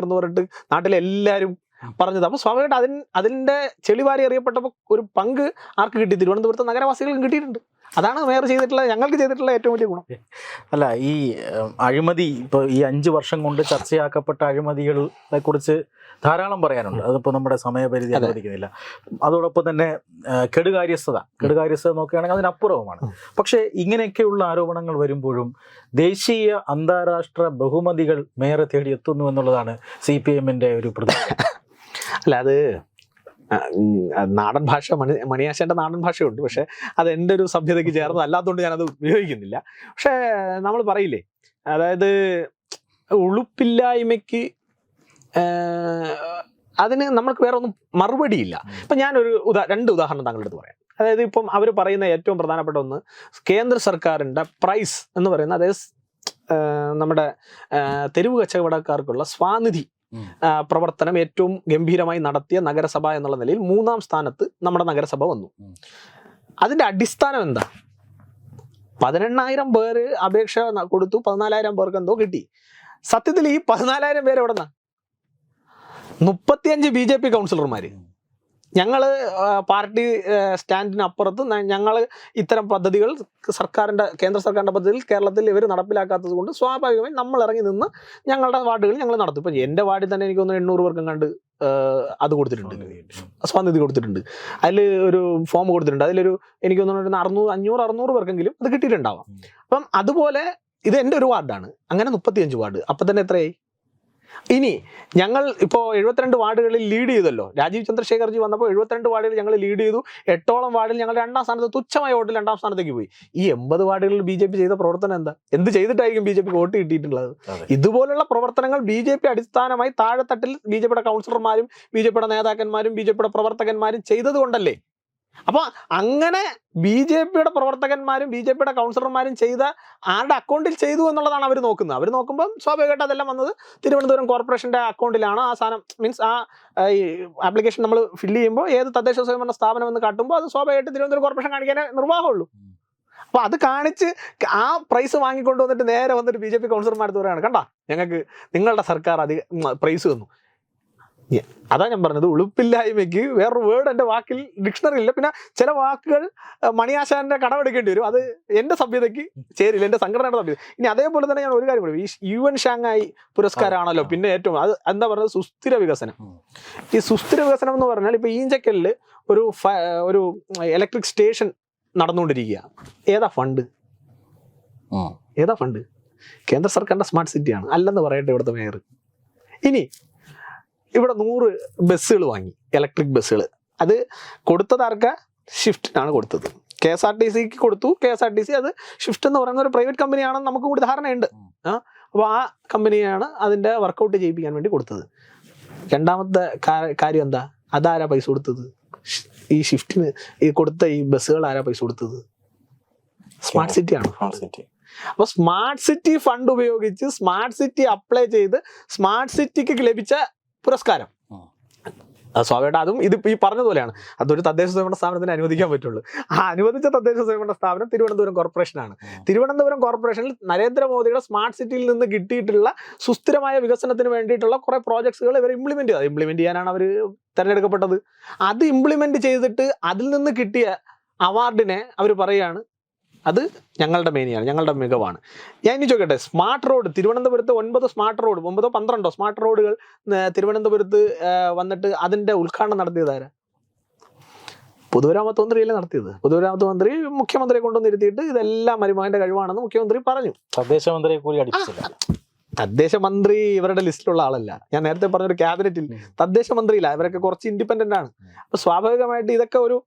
Speaker 2: എന്ന് പറഞ്ഞിട്ട് നാട്ടിലെ എല്ലാവരും പറഞ്ഞത്. അപ്പോൾ സ്വാഭാവികമായിട്ട് അതിൻ്റെ ചെളിവാരി അറിയപ്പെട്ടപ്പോൾ ഒരു പങ്ക് ആർക്ക് കിട്ടി? തിരുവനന്തപുരത്തെ നഗരവാസികൾക്കും കിട്ടിയിട്ടുണ്ട്. അതാണ് മേയർ ഞങ്ങൾക്ക് ചെയ്തിട്ടുള്ള ഏറ്റവും വലിയ ഗുണം.
Speaker 1: അല്ല, ഈ അഴിമതി ഇപ്പോൾ ഈ 5 വർഷം കൊണ്ട് ചർച്ചയാക്കപ്പെട്ട അഴിമതികളെ കുറിച്ച് ധാരാളം പറയാനുണ്ട്. അതിപ്പോൾ നമ്മുടെ സമയപരിധി അനുവദിക്കുന്നില്ല. അതോടൊപ്പം തന്നെ കെടുകാര്യസ്ഥത നോക്കുകയാണെങ്കിൽ അതിനപ്പുറവുമാണ്. പക്ഷേ ഇങ്ങനെയൊക്കെയുള്ള ആരോപണങ്ങൾ വരുമ്പോഴും ദേശീയ അന്താരാഷ്ട്ര ബഹുമതികൾ മേയറെ തേടി എത്തുന്നു എന്നുള്ളതാണ് CPM ഒരു പ്രധാന.
Speaker 2: അല്ല, അത് നാടൻ ഭാഷ മണിയാശാന്റെ നാടൻ ഭാഷയുണ്ട്, പക്ഷെ അത് എൻ്റെ ഒരു സഭ്യതയ്ക്ക് ചേർന്ന് അല്ലാത്തതുകൊണ്ട് ഞാനത് ഉപയോഗിക്കുന്നില്ല. പക്ഷെ നമ്മൾ പറയില്ലേ, അതായത് ഉളുപ്പില്ലായ്മയ്ക്ക് അതിന് നമ്മൾക്ക് വേറെ ഒന്നും മറുപടിയില്ല. ഇപ്പം ഞാനൊരു 2 ഉദാഹരണം താങ്കളുടെ അടുത്ത് പറയാം. അതായത് ഇപ്പം അവർ പറയുന്ന ഏറ്റവും പ്രധാനപ്പെട്ട ഒന്ന്, കേന്ദ്ര സർക്കാരിൻ്റെ പ്രൈസ് എന്ന് പറയുന്ന, അതായത് നമ്മുടെ തെരുവ് കച്ചവടക്കാർക്കുള്ള സ്വാനിധി പ്രവർത്തനം ഏറ്റവും ഗംഭീരമായി നടത്തിയ നഗരസഭ എന്നുള്ള നിലയിൽ 3ാം സ്ഥാനത്ത് നമ്മുടെ നഗരസഭ വന്നു. അതിന്റെ അടിസ്ഥാനം എന്താ? 18,000 പേര് അപേക്ഷ കൊടുത്തു, 14,000 പേർക്ക് എന്തോ കിട്ടി. സത്യത്തിൽ ഈ 14,000 പേര് എവിടെ നിന്നാ? 35 BJP കൗൺസിലർമാര്, ഞങ്ങൾ പാർട്ടി സ്റ്റാൻഡിനപ്പുറത്ത് ഞങ്ങൾ ഇത്തരം പദ്ധതികൾ കേന്ദ്ര സർക്കാരിൻ്റെ പദ്ധതികൾ കേരളത്തിൽ ഇവർ നടപ്പിലാക്കാത്തത് കൊണ്ട് സ്വാഭാവികമായി നമ്മൾ ഇറങ്ങി നിന്ന് ഞങ്ങളുടെ വാർഡുകൾ ഞങ്ങൾ നടത്തും. ഇപ്പം എൻ്റെ വാർഡിൽ തന്നെ എനിക്ക് തോന്നുന്നു 800 പേർക്കും കണ്ട് അത് കൊടുത്തിട്ടുണ്ട്, സ്വാനിധി കൊടുത്തിട്ടുണ്ട്. അതിൽ ഒരു ഫോം കൊടുത്തിട്ടുണ്ട്. അതിലൊരു എനിക്ക് തോന്നുന്നു 500-600 പേർക്കെങ്കിലും അത് കിട്ടിയിട്ടുണ്ടാവാം. അപ്പം അതുപോലെ ഇത് എൻ്റെ ഒരു വാർഡാണ്, അങ്ങനെ 35 വാർഡ്. അപ്പം തന്നെ എത്രയായി? ഇനി ഞങ്ങൾ ഇപ്പോൾ 72 വാർഡുകളിൽ ലീഡ് ചെയ്തല്ലോ. രാജീവ് ചന്ദ്രശേഖർജി വന്നപ്പോൾ 72 വാർഡുകൾ ഞങ്ങൾ ലീഡ് ചെയ്തു. 8ഓളം വാർഡിൽ ഞങ്ങൾ 2ാം സ്ഥാനത്ത്, തുച്ഛമായ വോട്ടിൽ 2ാം സ്ഥാനത്തേക്ക് പോയി. ഈ 80 വാർഡുകളിൽ BJP ചെയ്ത പ്രവർത്തനം എന്താ? എന്ത് ചെയ്തിട്ടായിരിക്കും BJP വോട്ട് കിട്ടിയിട്ടുള്ളത്? ഇതുപോലുള്ള പ്രവർത്തനങ്ങൾ BJP അടിസ്ഥാനമായി താഴെത്തട്ടിൽ BJPയുടെ കൗൺസിലർമാരും BJPയുടെ നേതാക്കന്മാരും BJPയുടെ പ്രവർത്തകന്മാരും ചെയ്തത് കൊണ്ടല്ലേ. അപ്പൊ അങ്ങനെ BJPയുടെ പ്രവർത്തകന്മാരും BJPയുടെ കൗൺസിലർമാരും ചെയ്ത ആരുടെ അക്കൗണ്ടിൽ ചെയ്തു എന്നുള്ളതാണ് അവർ നോക്കുന്നത്. അവർ നോക്കുമ്പോൾ സ്വാഭാവികമായിട്ട് അതെല്ലാം വന്നത് തിരുവനന്തപുരം കോർപ്പറേഷന്റെ അക്കൗണ്ടിലാണ്. ആ സാധനം മീൻസ് ആ ആപ്ലിക്കേഷൻ നമ്മൾ ഫില്ല് ചെയ്യുമ്പോൾ ഏത് തദ്ദേശ സ്വയംഭരണ സ്ഥാപനം എന്ന് കാട്ടുമ്പോൾ അത് സ്വാഭാവികമായിട്ട് തിരുവനന്തപുരം കോർപ്പറേഷൻ കാണിക്കാനേ നിർവാഹമുള്ളൂ. അപ്പൊ അത് കാണിച്ച് ആ പ്രൈസ് വാങ്ങിക്കൊണ്ട് വന്നിട്ട് നേരെ വന്നിട്ട് BJP കൗൺസിലർമാർ പറയുകയാണ്, കണ്ടാ ഞങ്ങൾക്ക് നിങ്ങളുടെ സർക്കാർ അധികം പ്രൈസ് തന്നു. അതാ ഞാൻ പറഞ്ഞത്, ഉളുപ്പില്ലായ്മയ്ക്ക് വേറൊരു വേർഡ് എൻ്റെ വാക്കിൽ ഡിക്ഷണറി ഇല്ല. പിന്നെ ചില വാക്കുകൾ മണിയാശാന്റെ കടമെടുക്കേണ്ടി വരും. അത് എൻ്റെ സഭ്യതയ്ക്ക് ചേരില്ല, എൻ്റെ സംഘടനയുടെ സഭ്യത. ഇനി അതേപോലെ തന്നെ ഞാൻ ഒരു കാര്യം കൂടി, ഈ UN ഷാങ്ഹായ് പുരസ്കാരമാണല്ലോ പിന്നെ ഏറ്റവും അത് എന്താ പറയുന്നത്, സുസ്ഥിര വികസനം. ഈ സുസ്ഥിര വികസനം എന്ന് പറഞ്ഞാൽ ഇപ്പൊ ഈഞ്ചക്കലിൽ ഒരു ഇലക്ട്രിക് സ്റ്റേഷൻ നടന്നുകൊണ്ടിരിക്കുക. ഏതാ ഫണ്ട്? കേന്ദ്ര സർക്കാരിന്റെ സ്മാർട്ട് സിറ്റിയാണ്. അല്ലെന്ന് പറയട്ടെ ഇവിടുത്തെ മേയർ. ഇനി ഇവിടെ 100 ബസ്സുകൾ വാങ്ങി, ഇലക്ട്രിക് ബസ്സുകൾ. അത് കൊടുത്തത് ആർക്കാ? ഷിഫ്റ്റിനാണ് കൊടുത്തത്. KSRTCക്ക് കൊടുത്തു. KSRTC അത് ഷിഫ്റ്റ് എന്ന് പറയുന്ന ഒരു പ്രൈവറ്റ് കമ്പനിയാണെന്ന് നമുക്ക് കൂടി ധാരണയുണ്ട്. അപ്പോൾ ആ കമ്പനിയാണ് അതിൻ്റെ വർക്കൗട്ട് ചെയ്യിപ്പിക്കാൻ വേണ്ടി കൊടുത്തത്. രണ്ടാമത്തെ കാര്യം എന്താ? അതാരാ പൈസ കൊടുത്തത്? ഈ ഷിഫ്റ്റിന് ഈ കൊടുത്ത ഈ ബസ്സുകൾ ആരാ പൈസ കൊടുത്തത്? സ്മാർട്ട് സിറ്റിയാണ്. അപ്പൊ സ്മാർട്ട് സിറ്റി ഫണ്ട് ഉപയോഗിച്ച് സ്മാർട്ട് സിറ്റി അപ്ലൈ ചെയ്ത് സ്മാർട്ട് സിറ്റിക്ക് ലഭിച്ച പുരസ്കാരം. സ്വാഭാവികമായിട്ട് അതും ഇത് ഈ പറഞ്ഞതുപോലെയാണ്. അതൊരു തദ്ദേശ സ്വയംഭരണ സ്ഥാപനത്തിന് അനുവദിക്കാൻ പറ്റുള്ളൂ. ആ അനുവദിച്ച തദ്ദേശ സ്വയംഭരണ സ്ഥാപനം തിരുവനന്തപുരം കോർപ്പറേഷനാണ്. തിരുവനന്തപുരം കോർപ്പറേഷനിൽ നരേന്ദ്രമോദിയുടെ സ്മാർട്ട് സിറ്റിയിൽ നിന്ന് കിട്ടിയിട്ടുള്ള സുസ്ഥിരമായ വികസനത്തിന് വേണ്ടിയിട്ടുള്ള കുറെ പ്രോജക്ട്സുകൾ ഇവർ ഇംപ്ലിമെന്റ് ചെയ്യാനാണ് അവർ തിരഞ്ഞെടുക്കപ്പെട്ടത്. അത് ഇംപ്ലിമെന്റ് ചെയ്തിട്ട് അതിൽ നിന്ന് കിട്ടിയ അവാർഡിനെ അവർ പറയുകയാണ് അത് ഞങ്ങളുടെ മേനിയാണ്, ഞങ്ങളുടെ മികവാണ്. ഞാൻ ഇനി ചോദിക്കട്ടെ, സ്മാർട്ട് റോഡ് തിരുവനന്തപുരത്ത് 9 സ്മാർട്ട് റോഡ് 9-12 സ്മാർട്ട് റോഡുകൾ തിരുവനന്തപുരത്ത് വന്നിട്ട് അതിന്റെ ഉദ്ഘാടനം നടത്തിയതാരാ? പൊതുമരാമത്ത് മന്ത്രിയല്ലേ നടത്തിയത്. പൊതുമരാമത്ത് മന്ത്രി മുഖ്യമന്ത്രിയെ കൊണ്ടുവന്നിരുത്തിയിട്ട് ഇതെല്ലാം മരുമകന്റെ കഴിവാണെന്ന് മുഖ്യമന്ത്രി പറഞ്ഞു.
Speaker 1: തദ്ദേശ മന്ത്രിയെ കൂടി അടിപ്പിച്ചില്ല.
Speaker 2: തദ്ദേശ മന്ത്രി ഇവരുടെ ലിസ്റ്റിലുള്ള ആളല്ല. ഞാൻ നേരത്തെ പറഞ്ഞൊരു ക്യാബിനറ്റിൽ തദ്ദേശ മന്ത്രിയില്ല. ഇവരൊക്കെ കുറച്ച് ഇൻഡിപെൻഡന്റ് ആണ്. അപ്പൊ സ്വാഭാവികമായിട്ട് ഇതൊക്കെ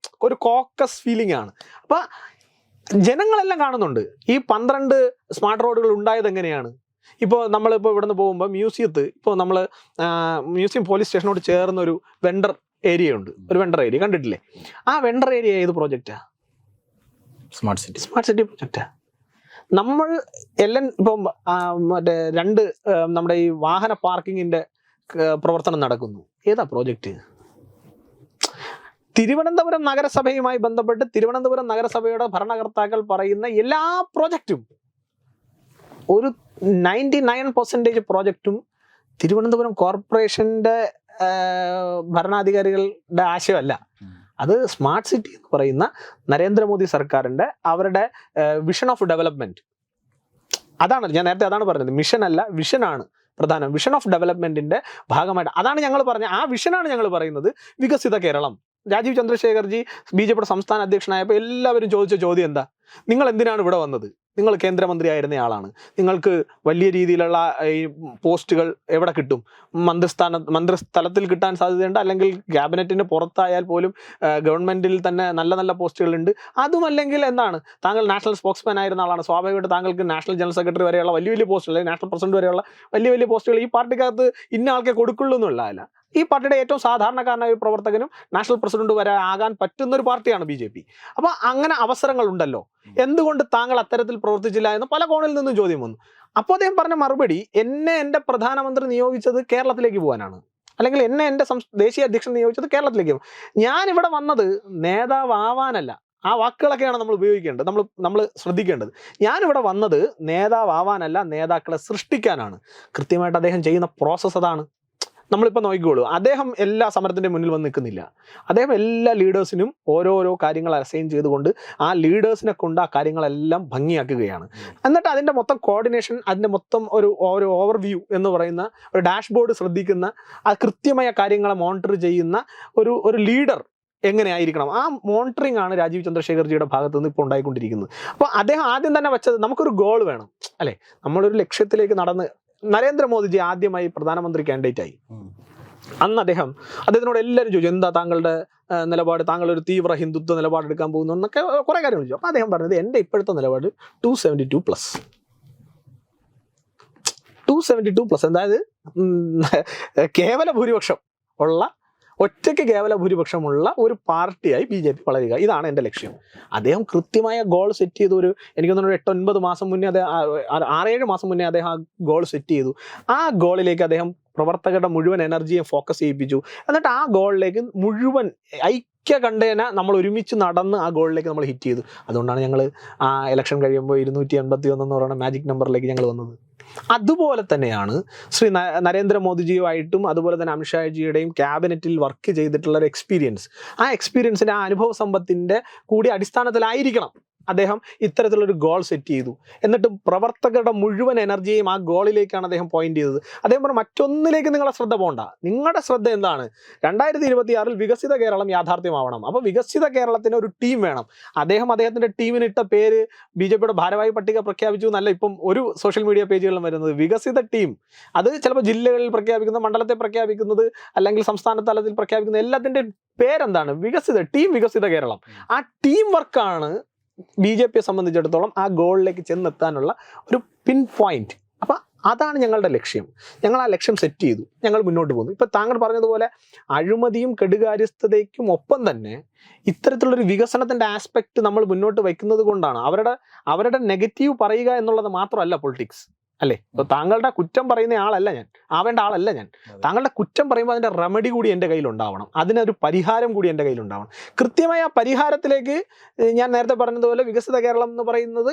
Speaker 2: ഒരു കോക്കസ് ഫീലിംഗ് ആണ്. അപ്പൊ ജനങ്ങളെല്ലാം കാണുന്നുണ്ട് ഈ 12 സ്മാർട്ട് റോഡുകൾ ഉണ്ടായത് എങ്ങനെയാണ്. ഇപ്പോൾ നമ്മളിപ്പോൾ ഇവിടെ നിന്ന് പോകുമ്പോൾ മ്യൂസിയത്ത്, ഇപ്പോൾ നമ്മൾ മ്യൂസിയം പോലീസ് സ്റ്റേഷനോട് ചേർന്ന ഒരു വെണ്ടർ ഏരിയ ഉണ്ട്. ഒരു വെണ്ടർ ഏരിയ കണ്ടിട്ടില്ലേ? ആ വെണ്ടർ ഏരിയ ഏത് പ്രോജക്റ്റാ? Smart city പ്രോജക്റ്റാ. നമ്മൾ എല്ലാം ഇപ്പം മറ്റേ 2 നമ്മുടെ ഈ വാഹന പാർക്കിങ്ങിന്റെ പ്രവർത്തനം നടക്കുന്നു. ഏതാ പ്രോജക്റ്റ്? തിരുവനന്തപുരം നഗരസഭയുമായി ബന്ധപ്പെട്ട് തിരുവനന്തപുരം നഗരസഭയുടെ ഭരണകർത്താക്കൾ പറയുന്ന എല്ലാ പ്രോജക്റ്റും, ഒരു 99% പ്രോജക്റ്റും തിരുവനന്തപുരം കോർപ്പറേഷന്റെ ഭരണാധികാരികളുടെ ആശയമല്ല. അത് സ്മാർട്ട് സിറ്റി എന്ന് പറയുന്ന നരേന്ദ്രമോദി സർക്കാരിന്റെ അവരുടെ വിഷൻ ഓഫ് ഡെവലപ്മെന്റ്. അതാണ് ഞാൻ നേരത്തെ പറഞ്ഞത്. മിഷൻ അല്ല, വിഷനാണ് പ്രധാനം. വിഷൻ ഓഫ് ഡെവലപ്മെന്റിന്റെ ഭാഗമായിട്ട് അതാണ് ഞങ്ങൾ പറഞ്ഞത്. ആ വിഷനാണ് ഞങ്ങൾ പറയുന്നത് വികസിത കേരളം. രാജീവ് ചന്ദ്രശേഖർജി BJPയുടെ സംസ്ഥാന അധ്യക്ഷനായപ്പോൾ എല്ലാവരും ചോദിച്ച ചോദ്യം എന്താ? നിങ്ങൾ എന്തിനാണ് ഇവിടെ വന്നത്? നിങ്ങൾ കേന്ദ്രമന്ത്രി ആയിരുന്ന ആളാണ്. നിങ്ങൾക്ക് വലിയ രീതിയിലുള്ള ഈ പോസ്റ്റുകൾ എവിടെ കിട്ടും? മന്ത്രിസ്ഥലത്തിൽ കിട്ടാൻ സാധ്യതയുണ്ട്, അല്ലെങ്കിൽ ക്യാബിനറ്റിന് പുറത്തായാൽ പോലും ഗവൺമെന്റിൽ തന്നെ നല്ല നല്ല പോസ്റ്റുകളുണ്ട്. അതുമല്ലെങ്കിൽ എന്താണ്, താങ്കൾ നാഷണൽ സ്പോക്സ്മാൻ ആയിരുന്ന ആളാണ്. സ്വാഭാവികമായിട്ട് താങ്കൾക്ക് നാഷണൽ ജനറൽ സെക്രട്ടറി വരെയുള്ള വലിയ വലിയ പോസ്റ്റുകൾ, അല്ലെങ്കിൽ നാഷണൽ പ്രസിഡന്റ് വരെയുള്ള വലിയ വലിയ പോസ്റ്റുകൾ ഈ പാർട്ടിക്കകത്ത് ഇന്ന ആൾക്കെ കൊടുക്കുള്ളൂ എന്നുള്ളതല്ല. ഈ പാർട്ടിയുടെ ഏറ്റവും സാധാരണക്കാരനായ ഒരു പ്രവർത്തകനും നാഷണൽ പ്രസിഡന്റ് വരെ ആകാൻ പറ്റുന്ന ഒരു പാർട്ടിയാണ് BJP. അപ്പൊ അങ്ങനെ അവസരങ്ങൾ ഉണ്ടല്ലോ, എന്തുകൊണ്ട് താങ്കൾ അത്തരത്തിൽ പ്രവർത്തിച്ചില്ല എന്ന് പല കോണിൽ നിന്നും ചോദ്യം വന്നു. അപ്പോൾ അദ്ദേഹം പറഞ്ഞ മറുപടി, എന്നെ എൻ്റെ പ്രധാനമന്ത്രി നിയോഗിച്ചത് കേരളത്തിലേക്ക് പോകാനാണ്, അല്ലെങ്കിൽ എന്നെ എൻ്റെ ദേശീയ അധ്യക്ഷൻ നിയോഗിച്ചത് കേരളത്തിലേക്ക് പോകും. ഞാനിവിടെ വന്നത് നേതാവാവാനല്ല. ആ വാക്കുകളൊക്കെയാണ് നമ്മൾ ഉപയോഗിക്കേണ്ടത്, നമ്മൾ ശ്രദ്ധിക്കേണ്ടത്. ഞാനിവിടെ വന്നത് നേതാവാവാനല്ല, നേതാക്കളെ സൃഷ്ടിക്കാനാണ്. കൃത്യമായിട്ട് അദ്ദേഹം ചെയ്യുന്ന പ്രോസസ്സ് അതാണ്. നമ്മളിപ്പോൾ നോക്കിക്കോളൂ, അദ്ദേഹം എല്ലാ സമരത്തിൻ്റെ മുന്നിൽ വന്ന് നിൽക്കുന്നില്ല. അദ്ദേഹം എല്ലാ ലീഡേഴ്സിനും ഓരോരോ കാര്യങ്ങൾ അസൈൻ ചെയ്തുകൊണ്ട് ആ ലീഡേഴ്സിനെ കൊണ്ട് ആ കാര്യങ്ങളെല്ലാം ഭംഗിയാക്കുകയാണ്. എന്നിട്ട് അതിൻ്റെ മൊത്തം കോർഡിനേഷൻ, അതിൻ്റെ മൊത്തം ഒരു ഓവർവ്യൂ എന്ന് പറയുന്ന ഒരു ഡാഷ്ബോർഡ് ശ്രദ്ധിക്കുന്ന, ആ കൃത്യമായ കാര്യങ്ങളെ മോണിറ്റർ ചെയ്യുന്ന ഒരു ലീഡർ എങ്ങനെയായിരിക്കണം, ആ മോണിറ്ററിംഗ് ആണ് രാജീവ് ചന്ദ്രശേഖർജിയുടെ ഭാഗത്തു നിന്ന് ഇപ്പോൾ ഉണ്ടായിക്കൊണ്ടിരിക്കുന്നത്. അപ്പോൾ അദ്ദേഹം ആദ്യം തന്നെ വെച്ചത് നമുക്കൊരു ഗോൾ വേണം അല്ലേ, നമ്മളൊരു ലക്ഷ്യത്തിലേക്ക് നടന്ന്. നരേന്ദ്രമോദിജി ആദ്യമായി പ്രധാനമന്ത്രി കാൻഡിഡേറ്റ് ആയി. അന്ന് അദ്ദേഹത്തിനോട് എല്ലാവരും ചോദിച്ചു, എന്താ താങ്കളുടെ നിലപാട്, താങ്കൾ ഒരു തീവ്ര ഹിന്ദുത്വ നിലപാടെടുക്കാൻ പോകുന്നു എന്നൊക്കെ കുറേ കാര്യങ്ങൾ ചോദിച്ചു. അപ്പോൾ അദ്ദേഹം പറഞ്ഞത് എൻ്റെ ഇപ്പോഴത്തെ നിലപാട് 272+. അതായത് കേവല ഭൂരിപക്ഷം ഉള്ള, ഒറ്റയ്ക്ക് കേവല ഭൂരിപക്ഷമുള്ള ഒരു പാർട്ടിയായി BJP വളരുക, ഇതാണ് എൻ്റെ ലക്ഷ്യം. അദ്ദേഹം കൃത്യമായ ഗോൾ സെറ്റ് ചെയ്തു. എനിക്ക് തോന്നുന്നു 8-9 മാസം മുന്നേ, 6-7 മാസം മുന്നേ അദ്ദേഹം ആ ഗോൾ സെറ്റ് ചെയ്തു. ആ ഗോളിലേക്ക് അദ്ദേഹം പ്രവർത്തകരുടെ മുഴുവൻ എനർജിയെ ഫോക്കസ് ചെയ്യിപ്പിച്ചു. എന്നിട്ട് ആ ഗോളിലേക്ക് മുഴുവൻ ഐക്യകണ്ഠേന നമ്മൾ ഒരുമിച്ച് നടന്ന് ആ ഗോളിലേക്ക് നമ്മൾ ഹിറ്റ് ചെയ്തു. അതുകൊണ്ടാണ് ഞങ്ങൾ ആ ഇലക്ഷൻ കഴിയുമ്പോൾ 281 എന്ന് പറയുന്ന മാജിക് നമ്പറിലേക്ക് ഞങ്ങൾ വന്നത്. അതുപോലെ തന്നെയാണ് ശ്രീ നരേന്ദ്രമോദിജിയുമായിട്ടും അതുപോലെ തന്നെ അമിത്ഷാജിയുടെയും ക്യാബിനറ്റിൽ വർക്ക് ചെയ്തിട്ടുള്ള ഒരു എക്സ്പീരിയൻസ്. ആ എക്സ്പീരിയൻസിൻ്റെ, ആ അനുഭവ സമ്പത്തിൻ്റെ കൂടി അടിസ്ഥാനത്തിലായിരിക്കണം അദ്ദേഹം ഇത്തരത്തിലൊരു ഗോൾ സെറ്റ് ചെയ്തു. എന്നിട്ട് പ്രവർത്തകരുടെ മുഴുവൻ എനർജിയും ആ ഗോളിലേക്കാണ് അദ്ദേഹം പോയിന്റ് ചെയ്തത്. അദ്ദേഹം പറഞ്ഞു, മറ്റൊന്നിലേക്ക് നിങ്ങളെ ശ്രദ്ധ പോകണ്ട, നിങ്ങളുടെ ശ്രദ്ധ എന്താണ്, 2026 വികസിത കേരളം യാഥാർത്ഥ്യമാവണം. അപ്പോൾ വികസിത കേരളത്തിന് ഒരു ടീം വേണം. അദ്ദേഹത്തിൻ്റെ ടീമിനിട്ട പേര് BJPയുടെ ഭാരവാഹി പട്ടിക പ്രഖ്യാപിച്ചു എന്നല്ല ഇപ്പം ഒരു സോഷ്യൽ മീഡിയ പേജുകളിലും വരുന്നത്. വികസിത ടീം, അത് ചിലപ്പോൾ ജില്ലകളിൽ പ്രഖ്യാപിക്കുന്നത്, മണ്ഡലത്തെ പ്രഖ്യാപിക്കുന്നത്, അല്ലെങ്കിൽ സംസ്ഥാന തലത്തിൽ പ്രഖ്യാപിക്കുന്നത്, എല്ലാത്തിൻ്റെ പേരെന്താണ്, വികസിത കേരളം. ആ ടീം വർക്കാണ് BJPയെ സംബന്ധിച്ചിടത്തോളം ആ ഗോളിലേക്ക് ചെന്നെത്താനുള്ള ഒരു പിൻ പോയിന്റ്. അപ്പം അതാണ് ഞങ്ങളുടെ ലക്ഷ്യം. ഞങ്ങൾ ആ ലക്ഷ്യം സെറ്റ് ചെയ്തു, ഞങ്ങൾ മുന്നോട്ട് പോകുന്നു. ഇപ്പം താങ്കൾ പറഞ്ഞതുപോലെ അഴിമതിയും കെടുകാര്യസ്ഥതയ്ക്കും ഒപ്പം തന്നെ ഇത്തരത്തിലുള്ളൊരു വികസനത്തിൻ്റെ ആസ്പെക്ട് നമ്മൾ മുന്നോട്ട് വയ്ക്കുന്നത് കൊണ്ടാണ് അവരുടെ നെഗറ്റീവ് പറയുക എന്നുള്ളത് മാത്രമല്ല പൊളിറ്റിക്സ് അല്ലേ. ഇപ്പോൾ താങ്കളുടെ കുറ്റം പറയുന്ന ആളല്ല ഞാൻ, ആവേണ്ട ആളല്ല ഞാൻ. താങ്കളുടെ കുറ്റം പറയുമ്പോൾ അതിൻ്റെ റെമഡി കൂടി എൻ്റെ കയ്യിലുണ്ടാവണം, അതിനൊരു പരിഹാരം കൂടി എൻ്റെ കയ്യിലുണ്ടാവണം. കൃത്യമായ ആ പരിഹാരത്തിലേക്ക് ഞാൻ നേരത്തെ പറഞ്ഞതുപോലെ വികസിത കേരളം എന്ന് പറയുന്നത്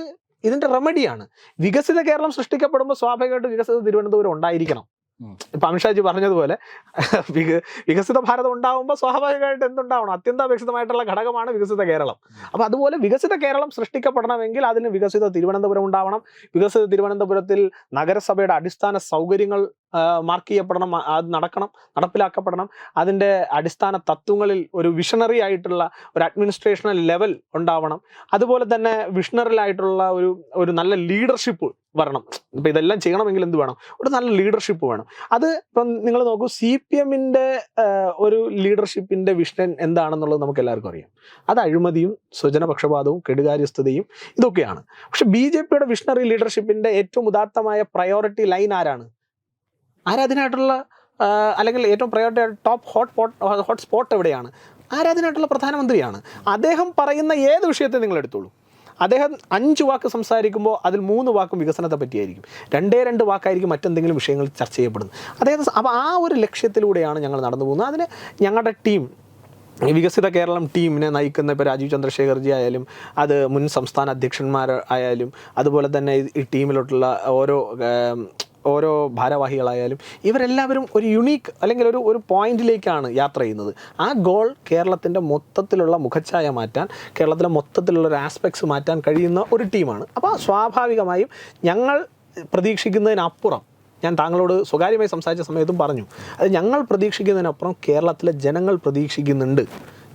Speaker 2: ഇതിൻ്റെ റെമഡിയാണ്. വികസിത കേരളം സൃഷ്ടിക്കപ്പെടുമ്പോൾ സ്വാഭാവികമായിട്ട് വികസിത തിരുവനന്തപുരം ഉണ്ടായിരിക്കണം. ഇപ്പം അമിത്ഷാജി പറഞ്ഞതുപോലെ വികസിത ഭാരതം ഉണ്ടാകുമ്പോൾ സ്വാഭാവികമായിട്ട് എന്തുണ്ടാവണം, അത്യന്താപേക്ഷിതമായിട്ടുള്ള ഘടകമാണ് വികസിത കേരളം. അപ്പം അതുപോലെ വികസിത കേരളം സൃഷ്ടിക്കപ്പെടണമെങ്കിൽ അതിന് വികസിത തിരുവനന്തപുരം ഉണ്ടാവണം. വികസിത തിരുവനന്തപുരത്തിൽ നഗരസഭയുടെ അടിസ്ഥാന സൗകര്യങ്ങൾ മാർക്ക് ചെയ്യപ്പെടണം, അത് നടപ്പിലാക്കപ്പെടണം. അതിൻ്റെ അടിസ്ഥാന തത്വങ്ങളിൽ ഒരു വിഷണറി ആയിട്ടുള്ള ഒരു അഡ്മിനിസ്ട്രേഷണൽ ലെവൽ ഉണ്ടാവണം. അതുപോലെ തന്നെ വിഷണറിലായിട്ടുള്ള ഒരു നല്ല ലീഡർഷിപ്പ് വരണം. ഇപ്പം ഇതെല്ലാം ചെയ്യണമെങ്കിൽ എന്ത് വേണം, ഒരു നല്ല ലീഡർഷിപ്പ് വേണം. അത് ഇപ്പം നിങ്ങൾ നോക്കൂ, CPMൻ്റെ ഒരു ലീഡർഷിപ്പിൻ്റെ വിഷൻ എന്താണെന്നുള്ളത് നമുക്ക് എല്ലാവർക്കും അറിയാം. അത് അഴിമതിയും സ്വജനപക്ഷപാതവും കെടുകാര്യസ്ഥതയും ഇതൊക്കെയാണ്. പക്ഷെ BJPയുടെ വിഷണറി ലീഡർഷിപ്പിൻ്റെ ഏറ്റവും ഉദാത്തമായ പ്രയോറിറ്റി ലൈൻ ആരാധനായിട്ടുള്ള അല്ലെങ്കിൽ ഏറ്റവും പ്രയോറിറ്റി ടോപ്പ് ഹോട്ട് സ്പോട്ട് എവിടെയാണ്? ആരാധനായിട്ടുള്ള പ്രധാനമന്ത്രിയാണ്. അദ്ദേഹം പറയുന്ന ഏത് വിഷയത്തെ നിങ്ങൾ എടുത്തോളൂ, അദ്ദേഹം 5 വാക്ക് സംസാരിക്കുമ്പോൾ അതിൽ 3 വാക്കും വികസനത്തെ പറ്റിയായിരിക്കും, 2 വാക്കായിരിക്കും മറ്റെന്തെങ്കിലും വിഷയങ്ങൾ ചർച്ച ചെയ്യപ്പെടുന്നത്. അപ്പോൾ ആ ഒരു ലക്ഷ്യത്തിലൂടെയാണ് ഞങ്ങൾ നടന്നു പോകുന്നത്. അതിന് ഞങ്ങളുടെ ടീം, വികസിത കേരളം ടീമിനെ നയിക്കുന്ന ഇപ്പോൾ രാജീവ് ചന്ദ്രശേഖർജി ആയാലും, അത് മുൻ സംസ്ഥാന അധ്യക്ഷന്മാർ ആയാലും, അതുപോലെ തന്നെ ഈ ടീമിലോട്ടുള്ള ഓരോ ഭാരവാഹികളായാലും, ഇവരെല്ലാവരും ഒരു യുണീക്ക് അല്ലെങ്കിൽ ഒരു പോയിന്റിലേക്കാണ് യാത്ര ചെയ്യുന്നത്. ആ ഗോൾ കേരളത്തിൻ്റെ മൊത്തത്തിലുള്ള മുഖച്ഛായ മാറ്റാൻ, കേരളത്തിലെ മൊത്തത്തിലുള്ള ഒരു ആസ്പെക്ട്സ് മാറ്റാൻ കഴിയുന്ന ഒരു ടീമാണ്. അപ്പോൾ സ്വാഭാവികമായും ഞങ്ങൾ പ്രതീക്ഷിക്കുന്നതിനപ്പുറം, ഞാൻ താങ്കളോട് സ്വകാര്യമായി സംസാരിച്ച സമയത്തും പറഞ്ഞു, അത് ഞങ്ങൾ പ്രതീക്ഷിക്കുന്നതിനപ്പുറം കേരളത്തിലെ ജനങ്ങൾ പ്രതീക്ഷിക്കുന്നുണ്ട്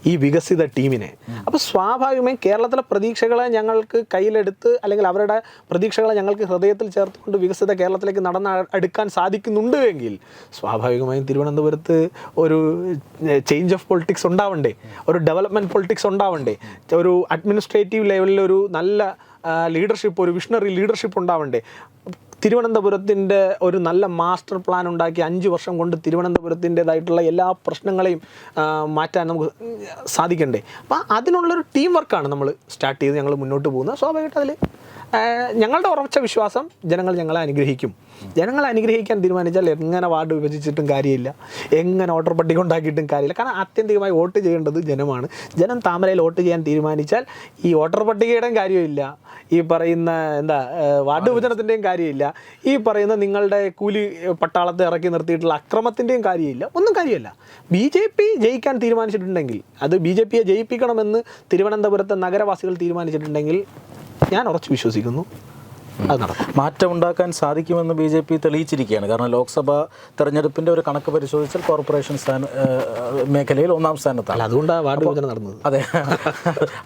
Speaker 2: ഈ വികസിത ടീമിനെ. അപ്പോൾ സ്വാഭാവികമായും കേരളത്തിലെ പ്രതീക്ഷകളെ ഞങ്ങൾക്ക് കയ്യിലെടുത്ത്, അല്ലെങ്കിൽ അവരുടെ പ്രതീക്ഷകളെ ഞങ്ങൾക്ക് ഹൃദയത്തിൽ ചേർത്തുകൊണ്ട് വികസിത കേരളത്തിലേക്ക് എടുക്കാൻ സാധിക്കുന്നുണ്ട് എങ്കിൽ സ്വാഭാവികമായും തിരുവനന്തപുരത്ത് ഒരു ചേഞ്ച് ഓഫ് പൊളിറ്റിക്സ് ഉണ്ടാവണ്ടേ, ഒരു ഡെവലപ്മെൻറ്റ് പൊളിറ്റിക്സ് ഉണ്ടാവണ്ടേ, ഒരു അഡ്മിനിസ്ട്രേറ്റീവ് ലെവലിൽ ഒരു നല്ല ലീഡർഷിപ്പ്, ഒരു വിഷണറി ലീഡർഷിപ്പ് ഉണ്ടാവണ്ടേ. തിരുവനന്തപുരത്തിൻ്റെ ഒരു നല്ല മാസ്റ്റർ പ്ലാൻ ഉണ്ടാക്കി 5 വർഷം കൊണ്ട് തിരുവനന്തപുരത്തിൻ്റെതായിട്ടുള്ള എല്ലാ പ്രശ്നങ്ങളെയും മാറ്റാൻ നമുക്ക് സാധിക്കണ്ടേ. അപ്പോൾ അതിനുള്ളൊരു ടീം വർക്കാണ് നമ്മൾ സ്റ്റാർട്ട് ചെയ്ത് ഞങ്ങൾ മുന്നോട്ട് പോകുന്നത്. സ്വാഭാവികമായിട്ട് അതിൽ ഞങ്ങളുടെ ഉറച്ച വിശ്വാസം ജനങ്ങൾ ഞങ്ങളെ അനുഗ്രഹിക്കും. ജനങ്ങളെ അനുഗ്രഹിക്കാൻ തീരുമാനിച്ചാൽ എങ്ങനെ വാർഡ് വിഭജിച്ചിട്ടും കാര്യമില്ല, എങ്ങനെ വോട്ടർ പട്ടിക ഉണ്ടാക്കിയിട്ടും കാര്യമില്ല. കാരണം ആത്യന്തികമായി വോട്ട് ചെയ്യേണ്ടത് ജനമാണ്. ജനം താമരയിൽ വോട്ട് ചെയ്യാൻ തീരുമാനിച്ചാൽ ഈ വോട്ടർ പട്ടികയുടെയും കാര്യമില്ല, ഈ പറയുന്ന വാർഡ് വിഭജനത്തിൻ്റെയും കാര്യമില്ല, ഈ പറയുന്ന നിങ്ങളുടെ കൂലി പട്ടാളത്തെ ഇറക്കി നിർത്തിയിട്ടുള്ള അക്രമത്തിൻ്റെയും കാര്യമില്ല, ഒന്നും കാര്യമില്ല. BJP ജയിക്കാൻ തീരുമാനിച്ചിട്ടുണ്ടെങ്കിൽ, അത് BJPയെ ജയിപ്പിക്കണമെന്ന് തിരുവനന്തപുരത്തെ നഗരവാസികൾ തീരുമാനിച്ചിട്ടുണ്ടെങ്കിൽ ഞാൻ ഉറച്ചു വിശ്വസിക്കുന്നു അത് നടക്കും.
Speaker 1: മാറ്റം ഉണ്ടാക്കാൻ സാധിക്കുമെന്ന് BJP തെളിയിച്ചിരിക്കുകയാണ്. കാരണം ലോക്സഭാ തെരഞ്ഞെടുപ്പിൻ്റെ ഒരു കണക്ക് പരിശോധിച്ചാൽ കോർപ്പറേഷൻ മേഖലയിൽ 1-ാം സ്ഥാനത്താണ്.
Speaker 2: അതുകൊണ്ടാണ് വാർഡ് വിഭജനം നടന്നത്.
Speaker 1: അതെ,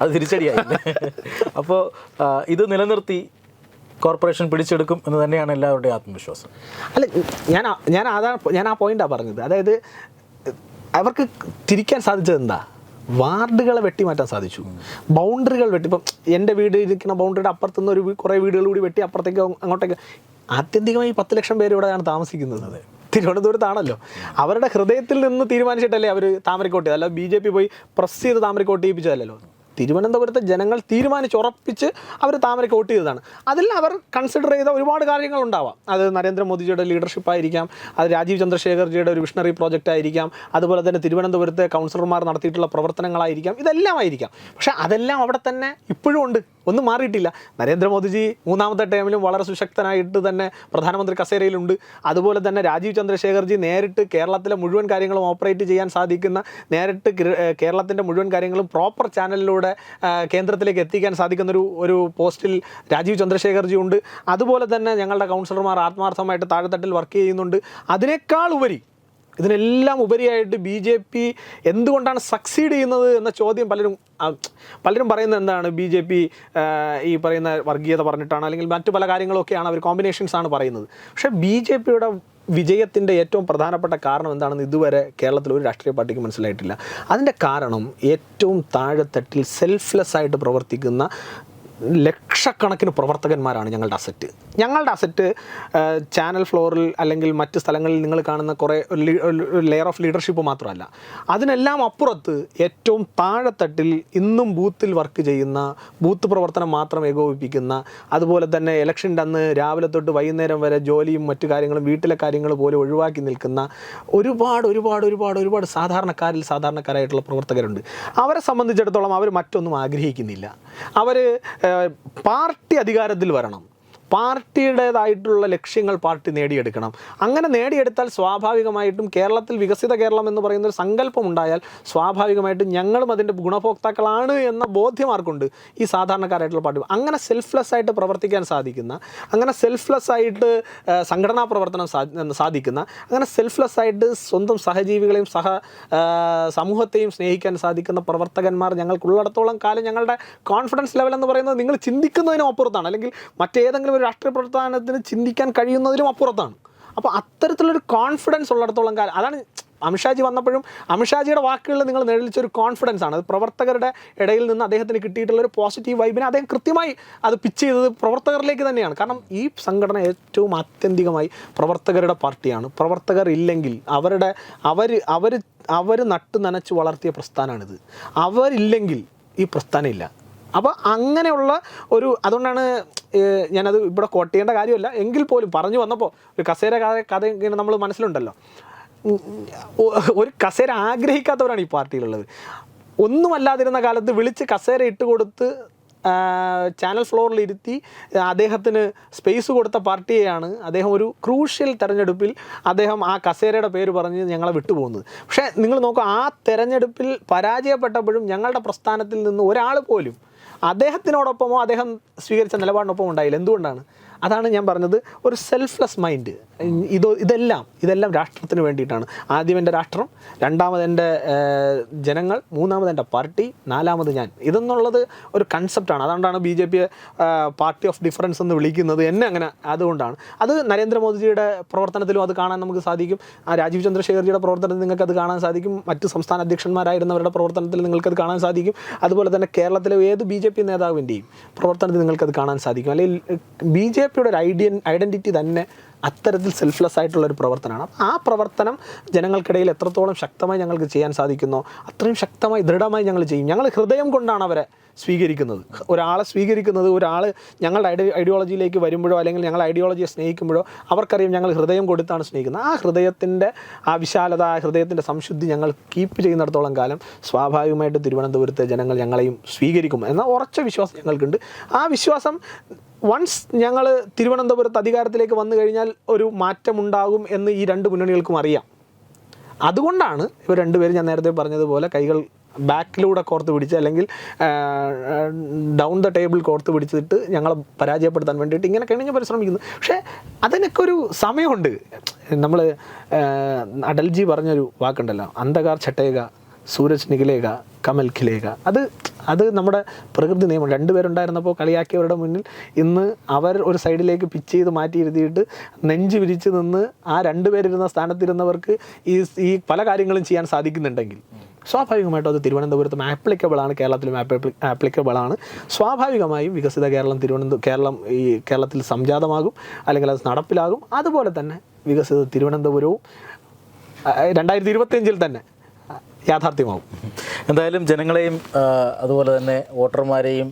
Speaker 1: അത് തിരിച്ചടിയായില്ലേ. അപ്പോൾ ഇത് നിലനിർത്തി കോർപ്പറേഷൻ പിടിച്ചെടുക്കും എന്ന് തന്നെയാണ് എല്ലാവരുടെയും ആത്മവിശ്വാസം.
Speaker 2: അല്ല, ഞാൻ ആ പോയിന്റാണ് പറഞ്ഞത്. അതായത് അവർക്ക് തിരിക്കാൻ സാധിച്ചത് എന്താ? വാർഡുകളെ വെട്ടിമാറ്റാൻ സാധിച്ചു, ബൗണ്ടറികൾ വെട്ടി. ഇപ്പം എൻ്റെ വീട് ഇരിക്കുന്ന ബൗണ്ടറിയുടെ അപ്പുറത്തുനിന്ന് ഒരു കുറേ വീടുകൾ കൂടി വെട്ടി അപ്പുറത്തേക്ക് അങ്ങോട്ടേക്ക്. ആത്യന്തികമായി 10 ലക്ഷം പേര് ഇവിടെയാണ് താമസിക്കുന്നത്. തിരുവനന്തപുരത്താണല്ലോ. അവരുടെ ഹൃദയത്തിൽ നിന്ന് തീരുമാനിച്ചിട്ടല്ലേ അവർ താമരക്കോട്ട്, അല്ല BJP പോയി പ്രസ് ചെയ്ത് താമരക്കോട്ട് ചെയ്യിപ്പിച്ചതല്ലോ. തിരുവനന്തപുരത്തെ ജനങ്ങൾ തീരുമാനിച്ചുറപ്പിച്ച് അവർ താമരയ്ക്ക് വോട്ട് ചെയ്തതാണ്. അതിൽ അവർ കൺസിഡർ ചെയ്ത ഒരുപാട് കാര്യങ്ങളുണ്ടാവാം. അത് നരേന്ദ്രമോദിജിയുടെ ലീഡർഷിപ്പ് ആയിരിക്കാം, അത് രാജീവ് ചന്ദ്രശേഖർജിയുടെ ഒരു വിഷണറി പ്രോജക്റ്റ് ആയിരിക്കാം, അതുപോലെ തന്നെ തിരുവനന്തപുരത്തെ കൗൺസിലർമാർ നടത്തിയിട്ടുള്ള പ്രവർത്തനങ്ങളായിരിക്കാം, ഇതെല്ലാം ആയിരിക്കാം. പക്ഷേ അതെല്ലാം അവിടെ തന്നെ ഇപ്പോഴും ഉണ്ട്, ഒന്നും മാറിയിട്ടില്ല. നരേന്ദ്രമോദിജി 3-ാമത്തെ ടൈമിലും വളരെ സുശക്തനായിട്ട് തന്നെ പ്രധാനമന്ത്രി കസേരയിലുണ്ട്. അതുപോലെ തന്നെ രാജീവ് ചന്ദ്രശേഖർജി നേരിട്ട് കേരളത്തിലെ മുഴുവൻ കാര്യങ്ങളും ഓപ്പറേറ്റ് ചെയ്യാൻ സാധിക്കുന്ന, നേരിട്ട് കേരളത്തിൻ്റെ മുഴുവൻ കാര്യങ്ങളും പ്രോപ്പർ ചാനലിലൂടെ കേന്ദ്രത്തിലേക്ക് എത്തിക്കാൻ സാധിക്കുന്ന ഒരു പോസ്റ്റിൽ രാജീവ് ചന്ദ്രശേഖർജി ഉണ്ട്. അതുപോലെ തന്നെ ഞങ്ങളുടെ കൗൺസിലർമാർ ആത്മാർത്ഥമായിട്ട് താഴെത്തട്ടിൽ വർക്ക് ചെയ്യുന്നുണ്ട്. അതിനേക്കാൾ ഉപരി, ഇതിനെല്ലാം ഉപരിയായിട്ട് BJP എന്തുകൊണ്ടാണ് സക്സീഡ് ചെയ്യുന്നത് എന്ന ചോദ്യം പലരും പറയുന്നത് എന്താണ്? BJP ഈ പറയുന്ന വർഗീയത പറഞ്ഞിട്ടാണ്, അല്ലെങ്കിൽ മറ്റു പല കാര്യങ്ങളൊക്കെയാണ്, അവർ കോമ്പിനേഷൻസാണ് പറയുന്നത്. പക്ഷേ BJPയുടെ വിജയത്തിൻ്റെ ഏറ്റവും പ്രധാനപ്പെട്ട കാരണം എന്താണെന്ന് ഇതുവരെ കേരളത്തിൽ ഒരു രാഷ്ട്രീയ പാർട്ടിക്ക് മനസ്സിലായിട്ടില്ല. അതിൻ്റെ കാരണം ഏറ്റവും താഴെത്തട്ടിൽ സെൽഫ്ലെസ് ആയിട്ട് പ്രവർത്തിക്കുന്ന ലക്ഷക്കണക്കിന് പ്രവർത്തകന്മാരാണ് ഞങ്ങളുടെ അസറ്റ്. ഞങ്ങളുടെ അസറ്റ് ചാനൽ ഫ്ലോറിൽ അല്ലെങ്കിൽ മറ്റ് സ്ഥലങ്ങളിൽ നിങ്ങൾ കാണുന്ന കുറേ ലെയർ ഓഫ് ലീഡർഷിപ്പ് മാത്രമല്ല, അതിനെല്ലാം അപ്പുറത്ത് ഏറ്റവും താഴെത്തട്ടിൽ ഇന്നും ബൂത്തിൽ വർക്ക് ചെയ്യുന്ന, ബൂത്ത് പ്രവർത്തനം മാത്രം ഏകോപിപ്പിക്കുന്ന, അതുപോലെ തന്നെ ഇലക്ഷൻ്റെ അന്ന് രാവിലെ തൊട്ട് വൈകുന്നേരം വരെ ജോലിയും മറ്റു കാര്യങ്ങളും വീട്ടിലെ കാര്യങ്ങൾ പോലും ഒഴിവാക്കി നിൽക്കുന്ന ഒരുപാട് സാധാരണക്കാരായിട്ടുള്ള പ്രവർത്തകരുണ്ട്. അവരെ സംബന്ധിച്ചിടത്തോളം അവർ മറ്റൊന്നും ആഗ്രഹിക്കുന്നില്ല. അവർ പാർട്ടി അധികാരത്തിൽ വരണം, പാർട്ടിയുടേതായിട്ടുള്ള ലക്ഷ്യങ്ങൾ പാർട്ടി നേടിയെടുക്കണം. അങ്ങനെ നേടിയെടുത്താൽ സ്വാഭാവികമായിട്ടും കേരളത്തിൽ വികസിത കേരളം എന്ന് പറയുന്ന ഒരു സങ്കല്പം ഉണ്ടായാൽ സ്വാഭാവികമായിട്ടും ഞങ്ങളും അതിൻ്റെ ഗുണഭോക്താക്കളാണ് എന്ന ബോധ്യം ആർക്കുണ്ട്? ഈ സാധാരണക്കാരായിട്ടുള്ള പാർട്ടി. അങ്ങനെ സെൽഫ്ലെസ് ആയിട്ട് പ്രവർത്തിക്കാൻ സാധിക്കുന്ന, അങ്ങനെ സെൽഫ്ലെസ് ആയിട്ട് സംഘടനാ പ്രവർത്തനം സാധിക്കുന്ന, അങ്ങനെ സെൽഫ്ലെസ് ആയിട്ട് സ്വന്തം സഹജീവികളെയും സമൂഹത്തെയും സ്നേഹിക്കാൻ സാധിക്കുന്ന പ്രവർത്തകന്മാർ ഞങ്ങൾക്കുള്ളിടത്തോളം കാലം ഞങ്ങളുടെ കോൺഫിഡൻസ് ലെവൽ എന്ന് പറയുന്നത് നിങ്ങൾ ചിന്തിക്കുന്നതിനും അപ്പുറത്താണ്, അല്ലെങ്കിൽ മറ്റേതെങ്കിലും ഒരു രാഷ്ട്രീയ പ്രവർത്തനത്തിന് ചിന്തിക്കാൻ കഴിയുന്നതിലും അപ്പുറത്താണ്. അപ്പോൾ അത്തരത്തിലൊരു കോൺഫിഡൻസ് ഉള്ളിടത്തോളം കാലം, അതാണ് അമിത്ഷാജി വന്നപ്പോഴും അമിത്ഷാജിയുടെ വാക്കുകളിൽ നിങ്ങൾ നിഴലിച്ചൊരു കോൺഫിഡൻസ് ആണ്. അത് പ്രവർത്തകരുടെ ഇടയിൽ നിന്ന് അദ്ദേഹത്തിന് കിട്ടിയിട്ടുള്ളൊരു പോസിറ്റീവ് വൈബിനെ അദ്ദേഹം കൃത്യമായി അത് പിച്ച് ചെയ്തത് പ്രവർത്തകരിലേക്ക് തന്നെയാണ്. കാരണം ഈ സംഘടന ഏറ്റവും ആത്യന്തികമായി പ്രവർത്തകരുടെ പാർട്ടിയാണ്. പ്രവർത്തകർ ഇല്ലെങ്കിൽ അവർ നട്ട് നനച്ച് വളർത്തിയ പ്രസ്ഥാനമാണിത്. അവരില്ലെങ്കിൽ ഈ പ്രസ്ഥാനം ഇല്ല. അപ്പോൾ അങ്ങനെയുള്ള അതുകൊണ്ടാണ് ഞാനത് ഇവിടെ കോട്ട് ചെയ്യേണ്ട കാര്യമല്ല, എങ്കിൽ പോലും പറഞ്ഞു വന്നപ്പോൾ ഒരു കസേര കഥ ഇങ്ങനെ നമ്മൾ മനസ്സിലുണ്ടല്ലോ. ഒരു കസേര ആഗ്രഹിക്കാത്തവരാണ് ഈ പാർട്ടിയിലുള്ളത്. ഒന്നുമല്ലാതിരുന്ന കാലത്ത് വിളിച്ച് കസേര ഇട്ട് കൊടുത്ത് ചാനൽ ഫ്ലോറിൽ ഇരുത്തി അദ്ദേഹത്തിന് സ്പേസ് കൊടുത്ത പാർട്ടിയെയാണ് അദ്ദേഹം ഒരു ക്രൂഷ്യൽ തെരഞ്ഞെടുപ്പിൽ അദ്ദേഹം ആ കസേരയുടെ പേര് പറഞ്ഞ് ഞങ്ങളെ വിട്ടുപോകുന്നത്. പക്ഷേ നിങ്ങൾ നോക്കുക, ആ തെരഞ്ഞെടുപ്പിൽ പരാജയപ്പെട്ടപ്പോഴും ഞങ്ങളുടെ പ്രസ്ഥാനത്തിൽ നിന്ന് ഒരാൾ പോലും അദ്ദേഹത്തിനോടൊപ്പമോ അദ്ദേഹം സ്വീകരിച്ച നിലപാടിനൊപ്പം ഉണ്ടായില്ല. എന്തുകൊണ്ടാണ്? അതാണ് ഞാൻ പറഞ്ഞത്, ഒരു സെൽഫ്ലെസ് മൈൻഡ്. ഇതെല്ലാം രാഷ്ട്രത്തിന് വേണ്ടിയിട്ടാണ്. ആദ്യം എൻ്റെ രാഷ്ട്രം, രണ്ടാമത് എൻ്റെ ജനങ്ങൾ, മൂന്നാമത് എൻ്റെ പാർട്ടി, നാലാമത് ഞാൻ. ഇതെന്നുള്ളത് ഒരു കൺസെപ്റ്റാണ്. അതുകൊണ്ടാണ് BJP പാർട്ടി ഓഫ് ഡിഫറൻസ് എന്ന് വിളിക്കുന്നത്. എന്നെ അങ്ങനെ അതുകൊണ്ടാണ്. അത് നരേന്ദ്രമോദിജിയുടെ പ്രവർത്തനത്തിലും അത് കാണാൻ നമുക്ക് സാധിക്കും. രാജീവ് ചന്ദ്രശേഖർജിയുടെ പ്രവർത്തനത്തിൽ നിങ്ങൾക്കത് കാണാൻ സാധിക്കും. മറ്റ് സംസ്ഥാന അധ്യക്ഷന്മാരായിരുന്നവരുടെ പ്രവർത്തനത്തിൽ നിങ്ങൾക്കത് കാണാൻ സാധിക്കും. അതുപോലെ തന്നെ കേരളത്തിലെ ഏത് BJP നേതാവിൻ്റെയും പ്രവർത്തനത്തിൽ നിങ്ങൾക്കത് കാണാൻ സാധിക്കും. അല്ലെങ്കിൽ BJPയുടെ ഒരു ഐഡൻറ്റിറ്റി തന്നെ അത്തരത്തിൽ സെൽഫ്ലെസ് ആയിട്ടുള്ളൊരു പ്രവർത്തനമാണ്. ആ പ്രവർത്തനം ജനങ്ങൾക്കിടയിൽ എത്രത്തോളം ശക്തമായി ഞങ്ങൾക്ക് ചെയ്യാൻ സാധിക്കുന്നോ അത്രയും ശക്തമായി ദൃഢമായി ഞങ്ങൾ ചെയ്യും. ഞങ്ങൾ ഹൃദയം കൊണ്ടാണ് അവരെ സ്വീകരിക്കുന്നത്. ഒരാൾ ഞങ്ങളുടെ ഐഡിയോളജിയിലേക്ക് വരുമ്പോഴോ അല്ലെങ്കിൽ ഞങ്ങൾ ഐഡിയോളജിയെ സ്നേഹിക്കുമ്പോഴോ അവർക്കറിയാം ഞങ്ങൾ ഹൃദയം കൊടുത്താണ് സ്നേഹിക്കുന്നത്. ആ ഹൃദയത്തിൻ്റെ ആ വിശാലത, ആ ഹൃദയത്തിൻ്റെ സംശുദ്ധി ഞങ്ങൾ കീപ്പ് ചെയ്യുന്നിടത്തോളം കാലം സ്വാഭാവികമായിട്ട് തിരുവനന്തപുരത്തെ ജനങ്ങൾ ഞങ്ങളെയും സ്വീകരിക്കും എന്ന ഉറച്ച വിശ്വാസം ഞങ്ങൾക്കുണ്ട്. ആ വിശ്വാസം വൺസ് ഞങ്ങൾ തിരുവനന്തപുരത്ത് അധികാരത്തിലേക്ക് വന്നു കഴിഞ്ഞാൽ ഒരു മാറ്റമുണ്ടാകും എന്ന് ഈ രണ്ട് മുന്നണികൾക്കും അറിയാം. അതുകൊണ്ടാണ് ഇവർ രണ്ടുപേരും ഞാൻ നേരത്തെ പറഞ്ഞതുപോലെ കൈകൾ ബാക്കിലൂടെ കോർത്ത് പിടിച്ച് അല്ലെങ്കിൽ ഡൗൺ ദ ടേബിൾ കോർത്ത് പിടിച്ചിട്ട് ഞങ്ങളെ പരാജയപ്പെടുത്താൻ വേണ്ടിയിട്ട് ഇങ്ങനെ കഴിഞ്ഞ് പരിശ്രമിക്കുന്നു. പക്ഷേ അതിനൊക്കെ ഒരു സമയമുണ്ട്. നമ്മൾ അടൽജി പറഞ്ഞൊരു വാക്കുണ്ടല്ലോ, അന്ധകാർ ഛട്ടേക സൂരജ് നിഖിലേക കമൽ ഖിലേക. അത് നമ്മുടെ പ്രകൃതി നിയമം. രണ്ടുപേരുണ്ടായിരുന്നപ്പോൾ കളിയാക്കിയവരുടെ മുന്നിൽ ഇന്ന് അവർ ഒരു സൈഡിലേക്ക് പിച്ച് ചെയ്ത് മാറ്റിയിരുത്തിയിട്ട് നെഞ്ച് വിരിച്ച് നിന്ന് ആ രണ്ടുപേരിരുന്ന സ്ഥാനത്തിരുന്നവർക്ക് ഈ പല കാര്യങ്ങളും ചെയ്യാൻ സാധിക്കുന്നുണ്ടെങ്കിൽ സ്വാഭാവികമായിട്ടും അത് തിരുവനന്തപുരത്തും ആപ്ലിക്കബിളാണ്, കേരളത്തിലും ആപ്ലിക്കബിളാണ്. സ്വാഭാവികമായും വികസിത കേരളം ഈ കേരളത്തിൽ സംജാതമാകും, അല്ലെങ്കിൽ അത് നടപ്പിലാകും. അതുപോലെ തന്നെ വികസിത തിരുവനന്തപുരവും 2025 തന്നെ യാഥാർത്ഥ്യമാവും.
Speaker 1: എന്തായാലും ജനങ്ങളെയും അതുപോലെ തന്നെ വോട്ടർമാരെയും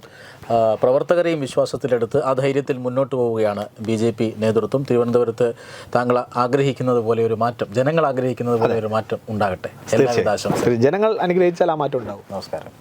Speaker 1: പ്രവർത്തകരെയും വിശ്വാസത്തിലെടുത്ത് ആ ധൈര്യത്തിൽ മുന്നോട്ട് പോവുകയാണ് BJP നേതൃത്വം. തിരുവനന്തപുരത്ത് താങ്കൾ ആഗ്രഹിക്കുന്നത് പോലെ ഒരു മാറ്റം, ജനങ്ങൾ ആഗ്രഹിക്കുന്നത് പോലെ ഒരു മാറ്റം ഉണ്ടാകട്ടെ.
Speaker 2: ജനങ്ങൾ അനുഗ്രഹിച്ചാൽ ആ മാറ്റം ഉണ്ടാവും.
Speaker 1: നമസ്കാരം.